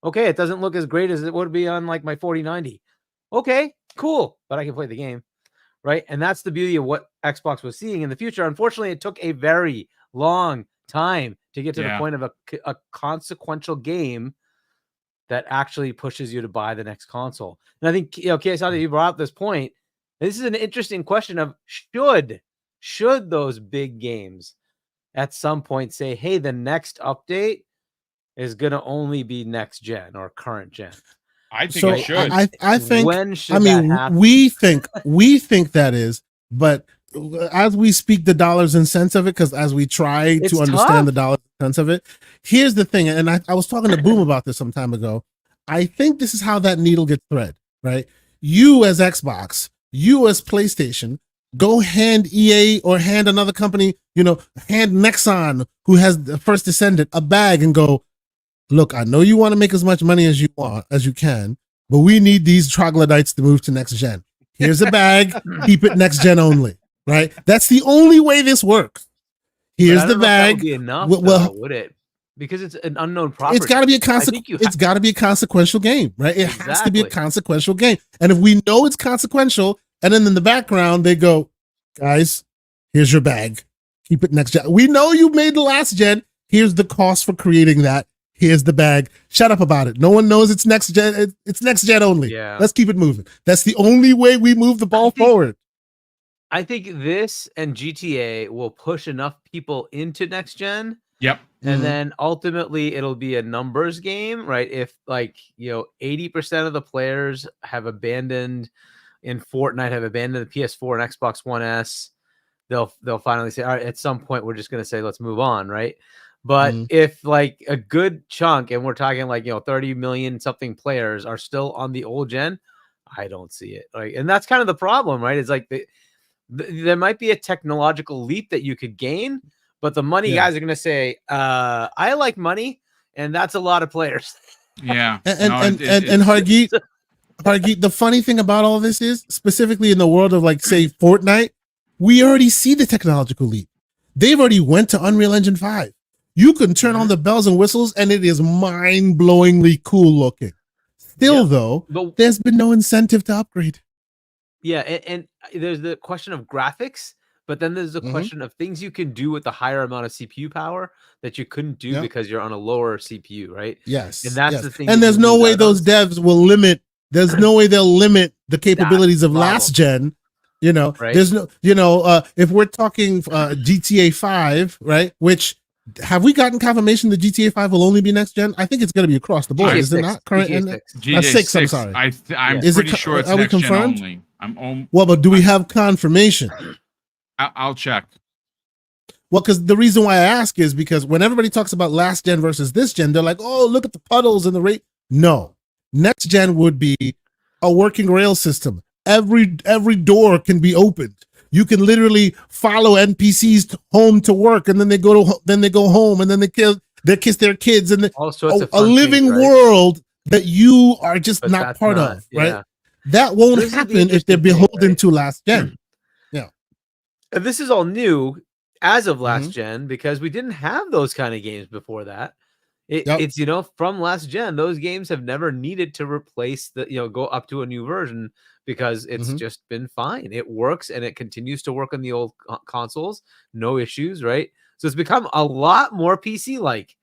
Okay, it doesn't look as great as it would be on like my 4090. Okay, cool, but I can play the game, right? And that's the beauty of what Xbox was seeing in the future. Unfortunately, it took a very long time to get to the point of a consequential game that actually pushes you to buy the next console. And I think, KSI, you brought up this point. This is an interesting question of should those big games at some point say, hey, the next update is going to only be next gen or current gen? I think it should. I think, when should that happen? we think that is, but as we speak the dollars and cents of it, because as we try to understand the dollars and cents of it, here's the thing. And I was talking to Boom about this some time ago. I think this is how that needle gets thread, right? You as Xbox, you as PlayStation, go hand EA or hand another company, hand Nexon, who has the First Descendant, a bag and go, look, I know you want to make as much money as you can, but we need these troglodytes to move to next gen. Here's a bag, keep it next gen only, right? That's the only way this works. Here's the bag. Would be enough, would it? Because it's an unknown property. It's got to be it's got to be a consequential game, right? It has to be a consequential game. And if we know it's consequential, and then in the background they go, guys, here's your bag, keep it next gen. We know you made the last gen. Here's the cost for creating that. Here's the bag. Shut up about it. No one knows it's next gen. It's next gen only. Yeah. Let's keep it moving. That's the only way we move the ball forward. I think this and GTA will push enough people into next gen. Yep. And then ultimately it'll be a numbers game, right? If 80% of the players have abandoned in Fortnite, have abandoned the PS4 and Xbox One S, they'll finally say, all right, at some point we're just going to say, let's move on, right? But if like a good chunk, and we're talking 30 million something players are still on the old gen, I don't see it. And that's kind of the problem, right? It's like there might be a technological leap that you could gain, but the money guys are going to say, I like money, and that's a lot of players. Yeah. And Hargeet, the funny thing about all this is, specifically in the world of say Fortnite, we already see the technological leap. They've already went to Unreal Engine 5. You can turn on the bells and whistles, and it is mind-blowingly cool looking. Still, though, there's been no incentive to upgrade. Yeah, and there's the question of graphics, but then there's the question of things you can do with the higher amount of CPU power that you couldn't do because you're on a lower CPU, right? Yes. And that's the thing. And there's no way those devs will limit. There's no way they'll limit the capabilities of last gen. Right? There's no. If we're talking GTA 5, right? Which have we gotten confirmation that GTA 5 will only be next gen? I think it's going to be across the board. Is it not current? GTA 6. I'm sorry. I'm pretty sure it's next gen only. Well, but do we have confirmation? I'll check. Well, because the reason why I ask is because when everybody talks about last gen versus this gen, they're like, oh, look at the puddles and the rate. No, next gen would be a working rail system. Every door can be opened. You can literally follow NPCs home to work, and then they go home, and then they kiss their kids, and a living world that you are just not part of, right? That won't happen if they're beholden to last gen. Yeah. And this is all new as of last gen, because we didn't have those kind of games before that. It's from last gen, those games have never needed to replace go up to a new version, because it's just been fine. It works, and it continues to work on the old consoles, no issues, right? So it's become a lot more PC like.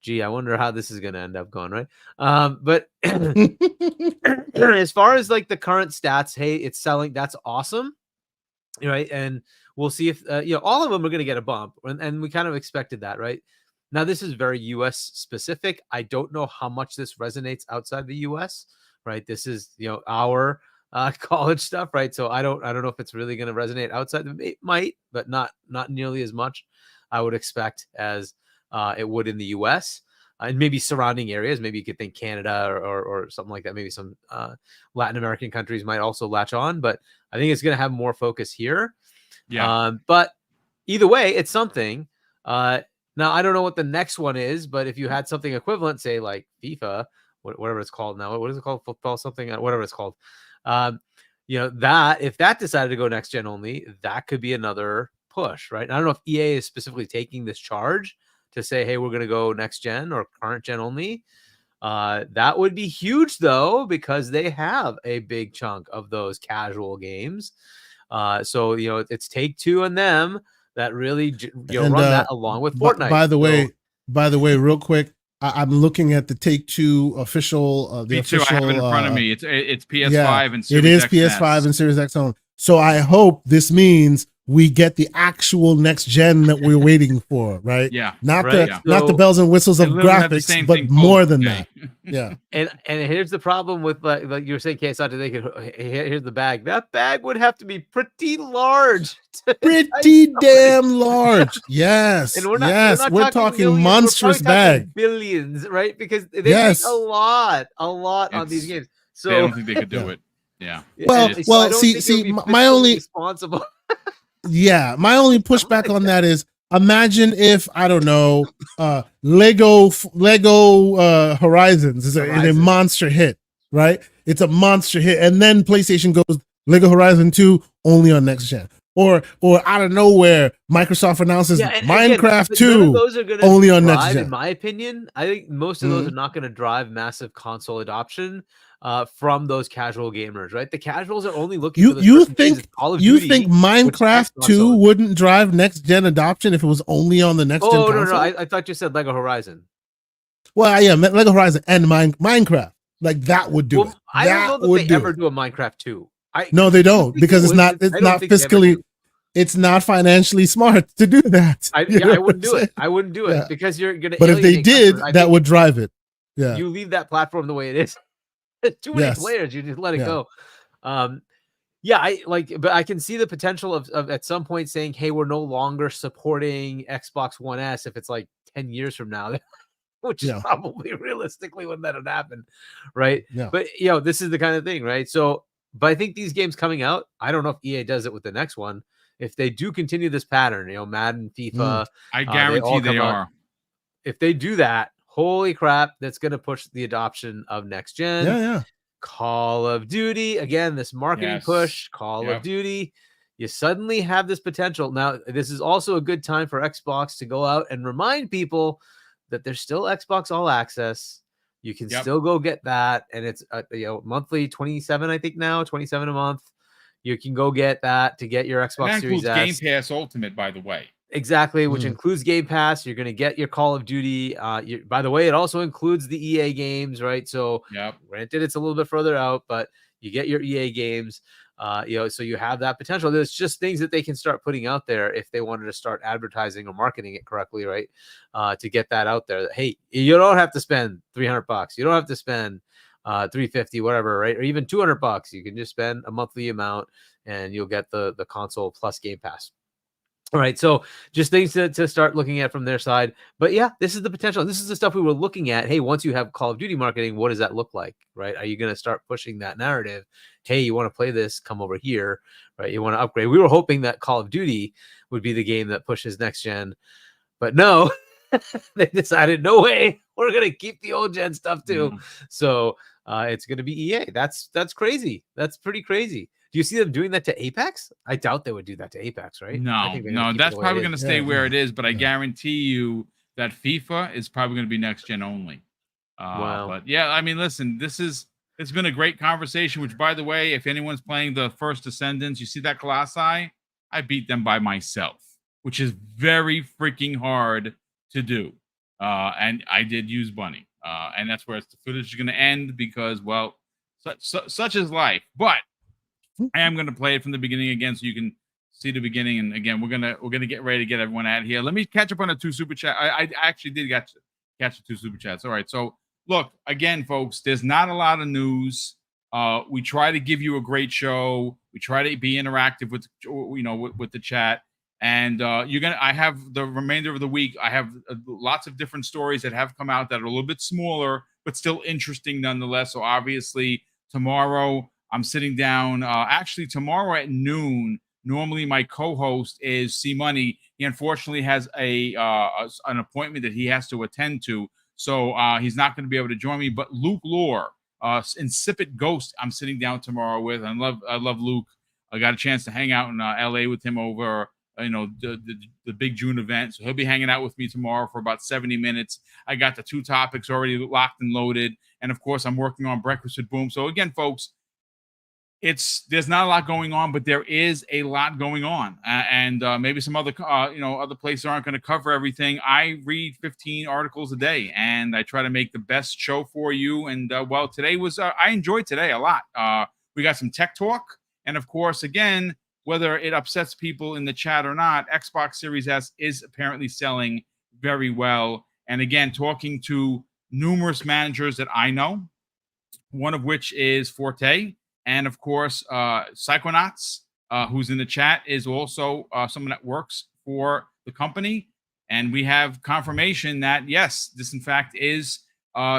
gee, I wonder how this is going to end up going, right? But as far as like the current stats, hey, it's selling. That's awesome, right? And we'll see if all of them are going to get a bump, and we kind of expected that, right? Now this is very U.S. specific. I don't know how much this resonates outside the U.S. Right? This is our college stuff, right? So I don't know if it's really going to resonate outside. It might, but not nearly as much, I would expect, as it would in the U.S. And maybe surrounding areas. Maybe you could think Canada or something like that. Maybe some Latin American countries might also latch on, but I think it's going to have more focus here. Yeah. But either way, it's something. Now I don't know what the next one is, but if you had something equivalent, say like FIFA, whatever it's called now, what is it called? Football something, whatever it's called. That if that decided to go next gen only, that could be another push, right? And I don't know if EA is specifically taking this charge to say, hey, we're going to go next gen or current gen only. That would be huge though, because they have a big chunk of those casual games. So it's Take-Two and them that really run that along with Fortnite. By the way, real quick, I'm looking at the Take-Two official. Me too. I have it in front of me. It's PS5 and Series it is XS. PS5 and Series X only. So I hope this means we get the actual next gen that we're waiting for, right? Yeah. Not the bells and whistles of graphics, but more than that. Yeah. And here's the problem with like you were saying, case they could here's the bag. That bag would have to be pretty large. Pretty damn large. Yes. And we're talking monstrous bag. Billions, right? Because they make a lot on these games. So I don't think they could do it. Yeah. Well, see, my only responsible. Yeah, my only pushback on that is, imagine if, I don't know, Lego Horizons is a monster hit, right? It's a monster hit, and then PlayStation goes Lego Horizon 2 only on next gen, or out of nowhere Microsoft announces Minecraft 2 only on next gen. In my opinion, I think most of those are not going to drive massive console adoption from those casual gamers, right? The casuals are only looking for you think Minecraft 2 wouldn't drive next gen adoption if it was only on the next gen console? No, I thought you said Lego Horizon. Well, yeah, Lego Horizon and Minecraft, like that would do it. I don't know that they ever do a Minecraft 2. No, they don't, because it's not fiscally, it's not financially smart to do that. I wouldn't do it. I wouldn't do it because you're gonna. But if they did, that would drive it. Yeah, you leave that platform the way it is. Too many players, you just let it go. But I can see the potential of at some point saying, hey, we're no longer supporting Xbox One S if it's like 10 years from now, which is probably realistically when that would happen, right? Yeah. But this is the kind of thing, right? So, but I think these games coming out, I don't know if EA does it with the next one. If they do continue this pattern, Madden, FIFA, I guarantee they are. If they do that, holy crap, that's going to push the adoption of next gen. Yeah. Call of Duty, again, this marketing push, Call of Duty. You suddenly have this potential. Now, this is also a good time for Xbox to go out and remind people that there's still Xbox All Access. You can still go get that. And it's monthly 27, I think now, 27 a month. You can go get that to get your Xbox Series S. Game Pass Ultimate, by the way. Exactly, which includes Game Pass. You're going to get your Call of Duty. By the way, it also includes the EA games, right? So, granted, it's a little bit further out, but you get your EA games. So you have that potential. There's just things that they can start putting out there if they wanted to start advertising or marketing it correctly, right? To get that out there. Hey, you don't have to spend $300. You don't have to spend $350, whatever, right? Or even $200. You can just spend a monthly amount, and you'll get the console plus Game Pass. All right, so just things to start looking at from their side. But yeah, this is the potential. This is the stuff we were looking at. Hey, once you have Call of Duty marketing, what does that look like, right? Are you going to start pushing that narrative? Hey, you want to play this? Come over here, right? You want to upgrade. We were hoping that Call of Duty would be the game that pushes next gen, but no, they decided, no way, we're going to keep the old gen stuff too. So it's going to be EA. That's crazy. That's pretty crazy. Do you see them doing that to Apex? I doubt they would do that to Apex, right? No, that's probably going to stay where it is, but I guarantee you that FIFA is probably going to be next gen only. Wow. But yeah, I mean, listen, it's been a great conversation, which, by the way, if anyone's playing the First Descendants, you see that Colossi? I beat them by myself, which is very freaking hard to do. and I did use Bunny, and that's where the footage is going to end because, well, such is life. But I am going to play it from the beginning again, so you can see the beginning. And again, we're gonna get ready to get everyone out of here. Let me catch up on the 2 super chat. I actually did catch the 2 super chats. All right, so look again, folks. There's not a lot of news. We try to give you a great show. We try to be interactive with with the chat. And I have the remainder of the week. I have lots of different stories that have come out that are a little bit smaller, but still interesting nonetheless. So obviously tomorrow I'm sitting down. Actually, tomorrow at noon. Normally, my co-host is C Money. He unfortunately has an appointment that he has to attend to, so he's not going to be able to join me. But Luke Lore, Insipid Ghost, I'm sitting down tomorrow with. I love Luke. I got a chance to hang out in LA with him over the big June event, so he'll be hanging out with me tomorrow for about 70 minutes. I got the 2 topics already locked and loaded, and of course I'm working on Breakfast with Boom. So again, folks, there's not a lot going on, but there is a lot going on, and maybe some other other places aren't going to cover everything. I read 15 articles a day, and I try to make the best show for you. And well, today was I enjoyed today a lot. We got some tech talk, and of course, again, whether it upsets people in the chat or not, Xbox Series S is apparently selling very well. And again, talking to numerous managers that I know, one of which is Forte. And of course, Psychonauts, who's in the chat, is also someone that works for the company. And we have confirmation that, yes, this in fact is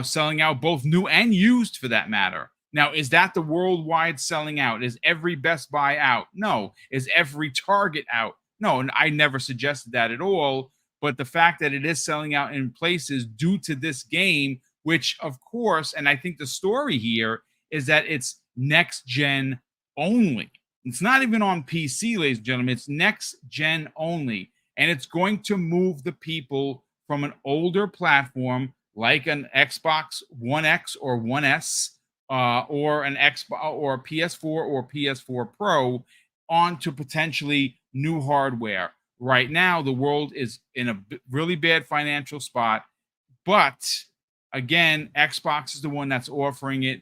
selling out, both new and used for that matter. Now, is that the worldwide selling out? Is every Best Buy out? No. Is every Target out? No. And I never suggested that at all. But the fact that it is selling out in places due to this game, which, of course, and I think the story here is that it's next gen only. It's not even on PC, ladies and gentlemen. It's next gen only. And it's going to move the people from an older platform like an Xbox One X or One S, or an Xbox or a PS4 or PS4 Pro onto potentially new hardware. Right now, the world is in a really bad financial spot, but again, Xbox is the one that's offering it.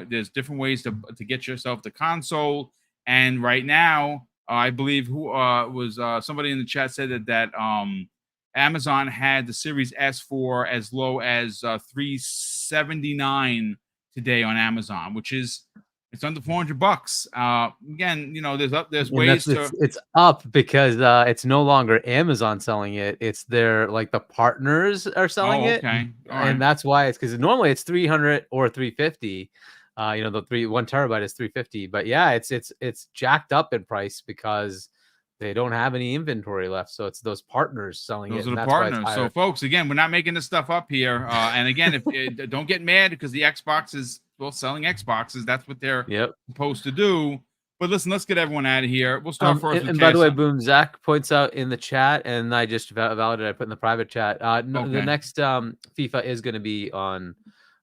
There's different ways to get yourself the console. And right now, I believe was somebody in the chat said that Amazon had the Series S for as low as $379 today on Amazon, which is it's under $400. Again, there's ways to. It's up because it's no longer Amazon selling it. It's their the partners are selling it. Okay. And that's why it's because normally it's 300 or 350. The 1 terabyte is 350. But yeah, it's jacked up in price because they don't have any inventory left. So it's those partners selling Those it. are the partners. So folks, again, we're not making this stuff up here. And again, if don't get mad because the Xbox is selling Xboxes. That's what they're supposed to do. But listen, let's get everyone out of here. We'll start first. And by the way, Boom, Zach points out in the chat, and I just validated. I put in the private chat. The next FIFA is going to be on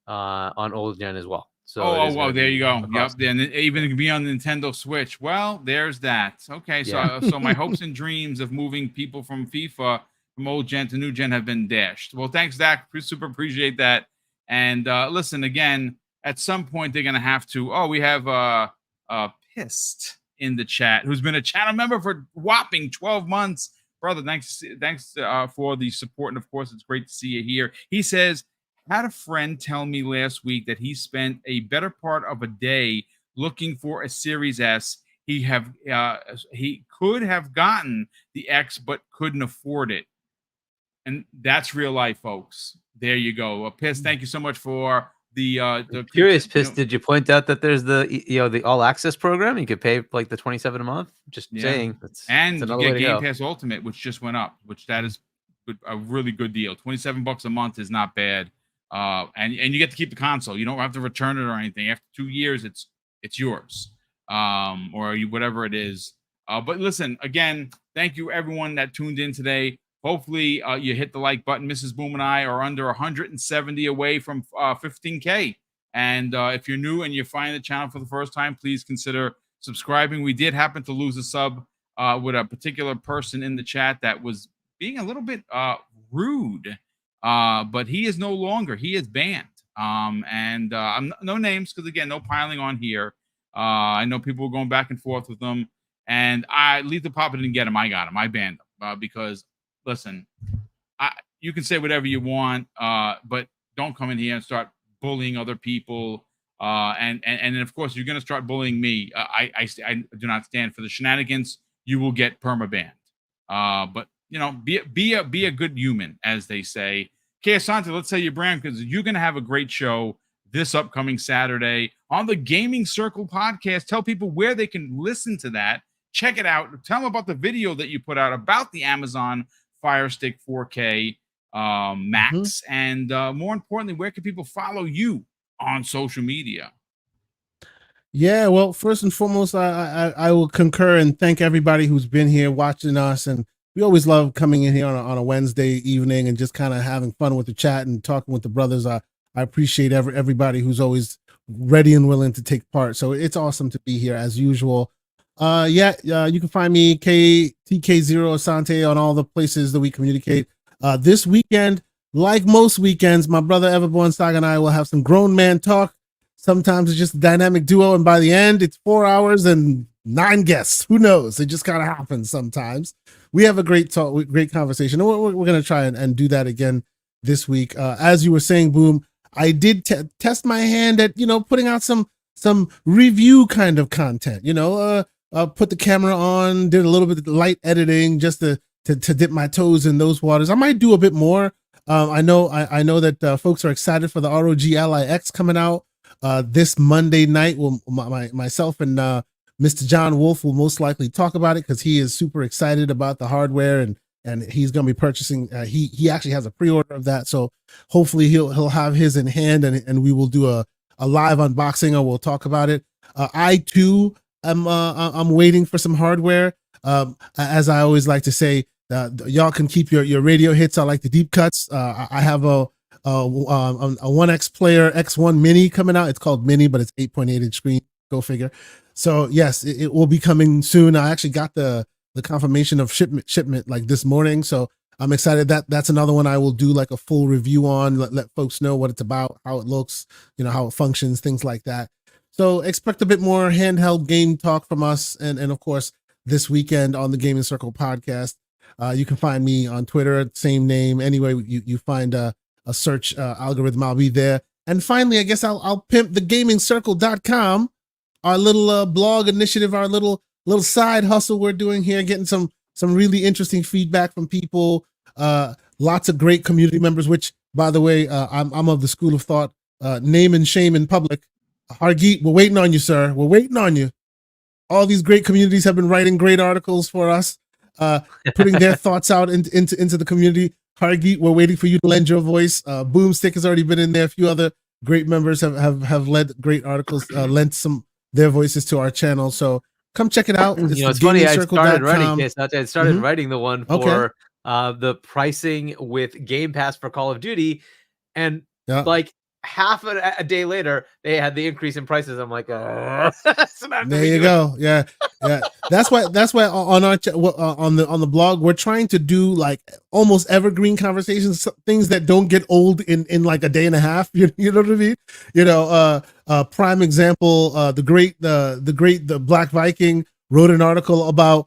old gen as well. So there you go. Yep. Then even it can be on the Nintendo Switch. Well, there's that. Okay, so my hopes and dreams of moving people from FIFA from old gen to new gen have been dashed. Well, thanks, Zach. Super appreciate that. And listen, again, at some point they're gonna have to. We have Pissed in the chat, who's been a channel member for whopping 12 months. Brother, thanks for the support, and of course, it's great to see you here. He says, had a friend tell me last week that he spent a better part of a day looking for a Series S. He could have gotten the X, but couldn't afford it. And that's real life, folks. There you go. Piss, thank you so much for the curious. Piss, did you point out that there's the all access program? You could pay like the $27 a month. Just saying. And you get Game Pass Ultimate, which just went up, which that is a really good deal. $27 a month is not bad. And you get to keep the console. You don't have to return it or anything. After 2 years, it's yours. Or whatever it is. But listen, again, thank you everyone that tuned in today. Hopefully you hit the like button. Mrs. Boom and I are under 170 away from 15K. And if you're new and you're finding the channel for the first time, please consider subscribing. We did happen to lose a sub with a particular person in the chat that was being a little bit rude but he is no longer. He is banned. And I'm no names because again, no piling on here. I know people were going back and forth with him, and Lethal Papa didn't get him. I got him. I banned him because listen, you can say whatever you want, but don't come in here and start bullying other people. And of course, you're going to start bullying me. I do not stand for the shenanigans. You will get perma banned. But you know, be a good human, as they say. Okay, Asante, let's say your brand because you're going to have a great show this upcoming Saturday on the Gaming Circle podcast. Tell people where they can listen to that. Check it out. Tell them about the video that you put out about the Amazon Fire Stick 4K Max, and more importantly, where can people follow you on social media? Yeah, well, first and foremost, I will concur and thank everybody who's been here watching us, and we always love coming in here on a Wednesday evening and just kind of having fun with the chat and talking with the brothers. I appreciate everybody who's always ready and willing to take part. So it's awesome to be here as usual. You can find me TK0 Asante on all the places that we communicate. This weekend, like most weekends, my brother Everborn Saga and I will have some grown man talk. Sometimes it's just a dynamic duo, and by the end, it's 4 hours and 9 guests. Who knows? It just kind of happens sometimes. We have a great talk, great conversation. And we're going to try and do that again this week. As you were saying, Boom, I did test my hand at, putting out some review kind of content, put the camera on, did a little bit of light editing just to dip my toes in those waters. I might do a bit more. I know that folks are excited for the ROG Ally X coming out this Monday night. Well, myself and Mr. John Wolf will most likely talk about it because he is super excited about the hardware and he's going to be purchasing. He actually has a pre-order of that, so hopefully he'll have his in hand and we will do a live unboxing or we'll talk about it. I too I'm waiting for some hardware. As I always like to say, y'all can keep your radio hits. I like the deep cuts. I have a 1X player X1 Mini coming out. It's called Mini, but it's 8.8 inch screen. Go figure. So yes, it will be coming soon. I actually got the confirmation of shipment like this morning. So I'm excited that's another one I will do like a full review on, let folks know what it's about, how it looks, how it functions, things like that. So expect a bit more handheld game talk from us. And of course, this weekend on the Gaming Circle podcast, you can find me on Twitter, same name. Anyway, you find a search algorithm, I'll be there. And finally, I guess I'll pimp the gamingcircle.com, our little blog initiative, our little side hustle we're doing here, getting some really interesting feedback from people, lots of great community members, which, by the way, I'm of the school of thought, name and shame in public. Hargeet, we're waiting on you, sir. We're waiting on you. All these great communities have been writing great articles for us, putting their thoughts out into the community. Hargeet, we're waiting for you to lend your voice. BoomStick has already been in there. A few other great members have led great articles, lent their voices to our channel. So come check it out. It's funny. I started writing the one for the pricing with Game Pass for Call of Duty, and like half a day later, they had the increase in prices. I'm like, there you go. Yeah. That's why on our on the blog we're trying to do like almost evergreen conversations, things that don't get old in like a day and a half. You know what I mean? Prime example, the great Black Viking wrote an article about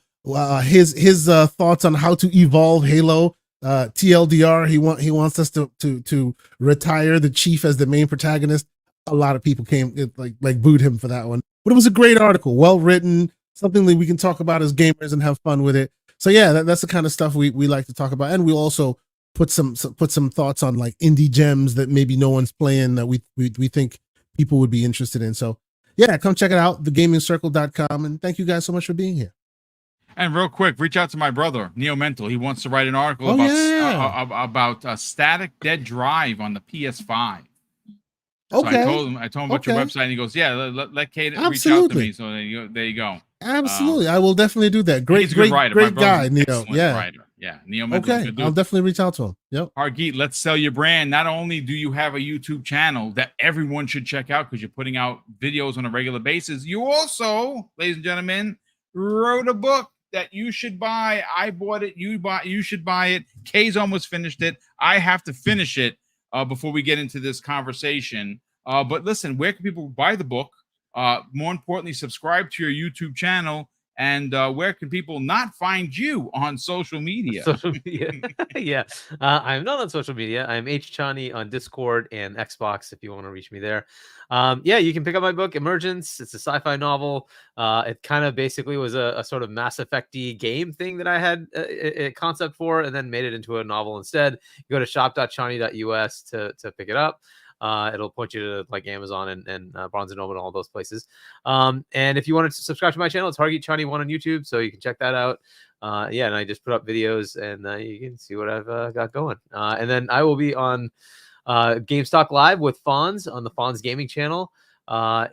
his thoughts on how to evolve Halo. TLDR, he wants us to retire the chief as the main protagonist. A lot of people came like booed him for that one, but it was a great article, well written, something that we can talk about as gamers and have fun with it. So yeah, that's the kind of stuff we like to talk about, and we also put some thoughts on like indie gems that maybe no one's playing that we think people would be interested in. So yeah, come check it out, thegamingcircle.com, and thank you guys so much for being here. And real quick, reach out to my brother, Neo Mental. He wants to write an article about a static dead drive on the PS5. So I told him about your website, and he goes, "Yeah, let Kate reach out to me." So there you go. Absolutely, I will definitely do that. Great guy, Neo. Writer. Yeah, Neo Mental. Okay, I'll definitely reach out to him. Yep. Hargeet, let's sell your brand. Not only do you have a YouTube channel that everyone should check out because you're putting out videos on a regular basis, you also, ladies and gentlemen, wrote a book. that you should buy. I bought it. You should buy it. Kay's almost finished it. I have to finish it before we get into this conversation. But listen, where can people buy the book? More importantly, subscribe to your YouTube channel. And where can people not find you on social media? Social media. Yeah. I'm not on social media. I'm Chani on Discord and Xbox if you want to reach me there. Yeah, you can pick up my book, Emergence. It's a sci-fi novel. It kind of basically was a sort of Mass Effect-y game thing that I had a concept for and then made it into a novel instead. You go to shop.chani.us to pick it up. It'll point you to like Amazon and Barnes & Noble and all those places. And if you want to subscribe to my channel, it's Hargeet Chani 1 on YouTube, so you can check that out. Yeah, and I just put up videos and you can see what I've got going. And then I will be on GameStop Live with Fonz on the Fonz Gaming channel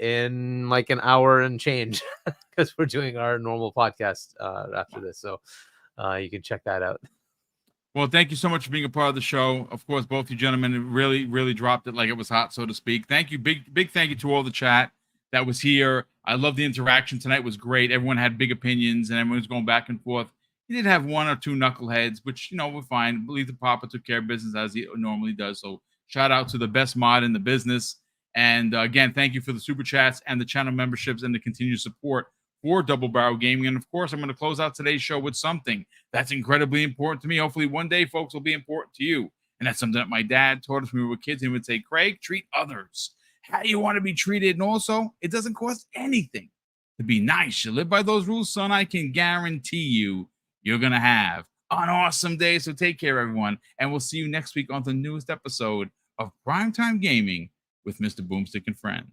in like an hour and change because we're doing our normal podcast after this. So you can check that out. Well, thank you so much for being a part of the show. Of course, both you gentlemen really, really dropped it like it was hot, so to speak. Thank you. Big thank you to all the chat that was here. I love the interaction tonight. It was great. Everyone had big opinions and everyone was going back and forth. You did have one or two knuckleheads, which, you know, we're fine. I believe the Papa took care of business as he normally does. So shout out to the best mod in the business. And again, thank you for the super chats and the channel memberships and the continued support for Double Barrel Gaming. And of course, I'm going to close out today's show with something that's incredibly important to me. Hopefully one day, folks, will be important to you. And that's something that my dad taught us when we were kids. He would say, Craig, treat others how you want to be treated. And also, it doesn't cost anything to be nice. You live by those rules, son. I can guarantee you're going to have an awesome day. So take care, everyone. And we'll see you next week on the newest episode of Primetime Gaming with Mr. Boomstick and Friends.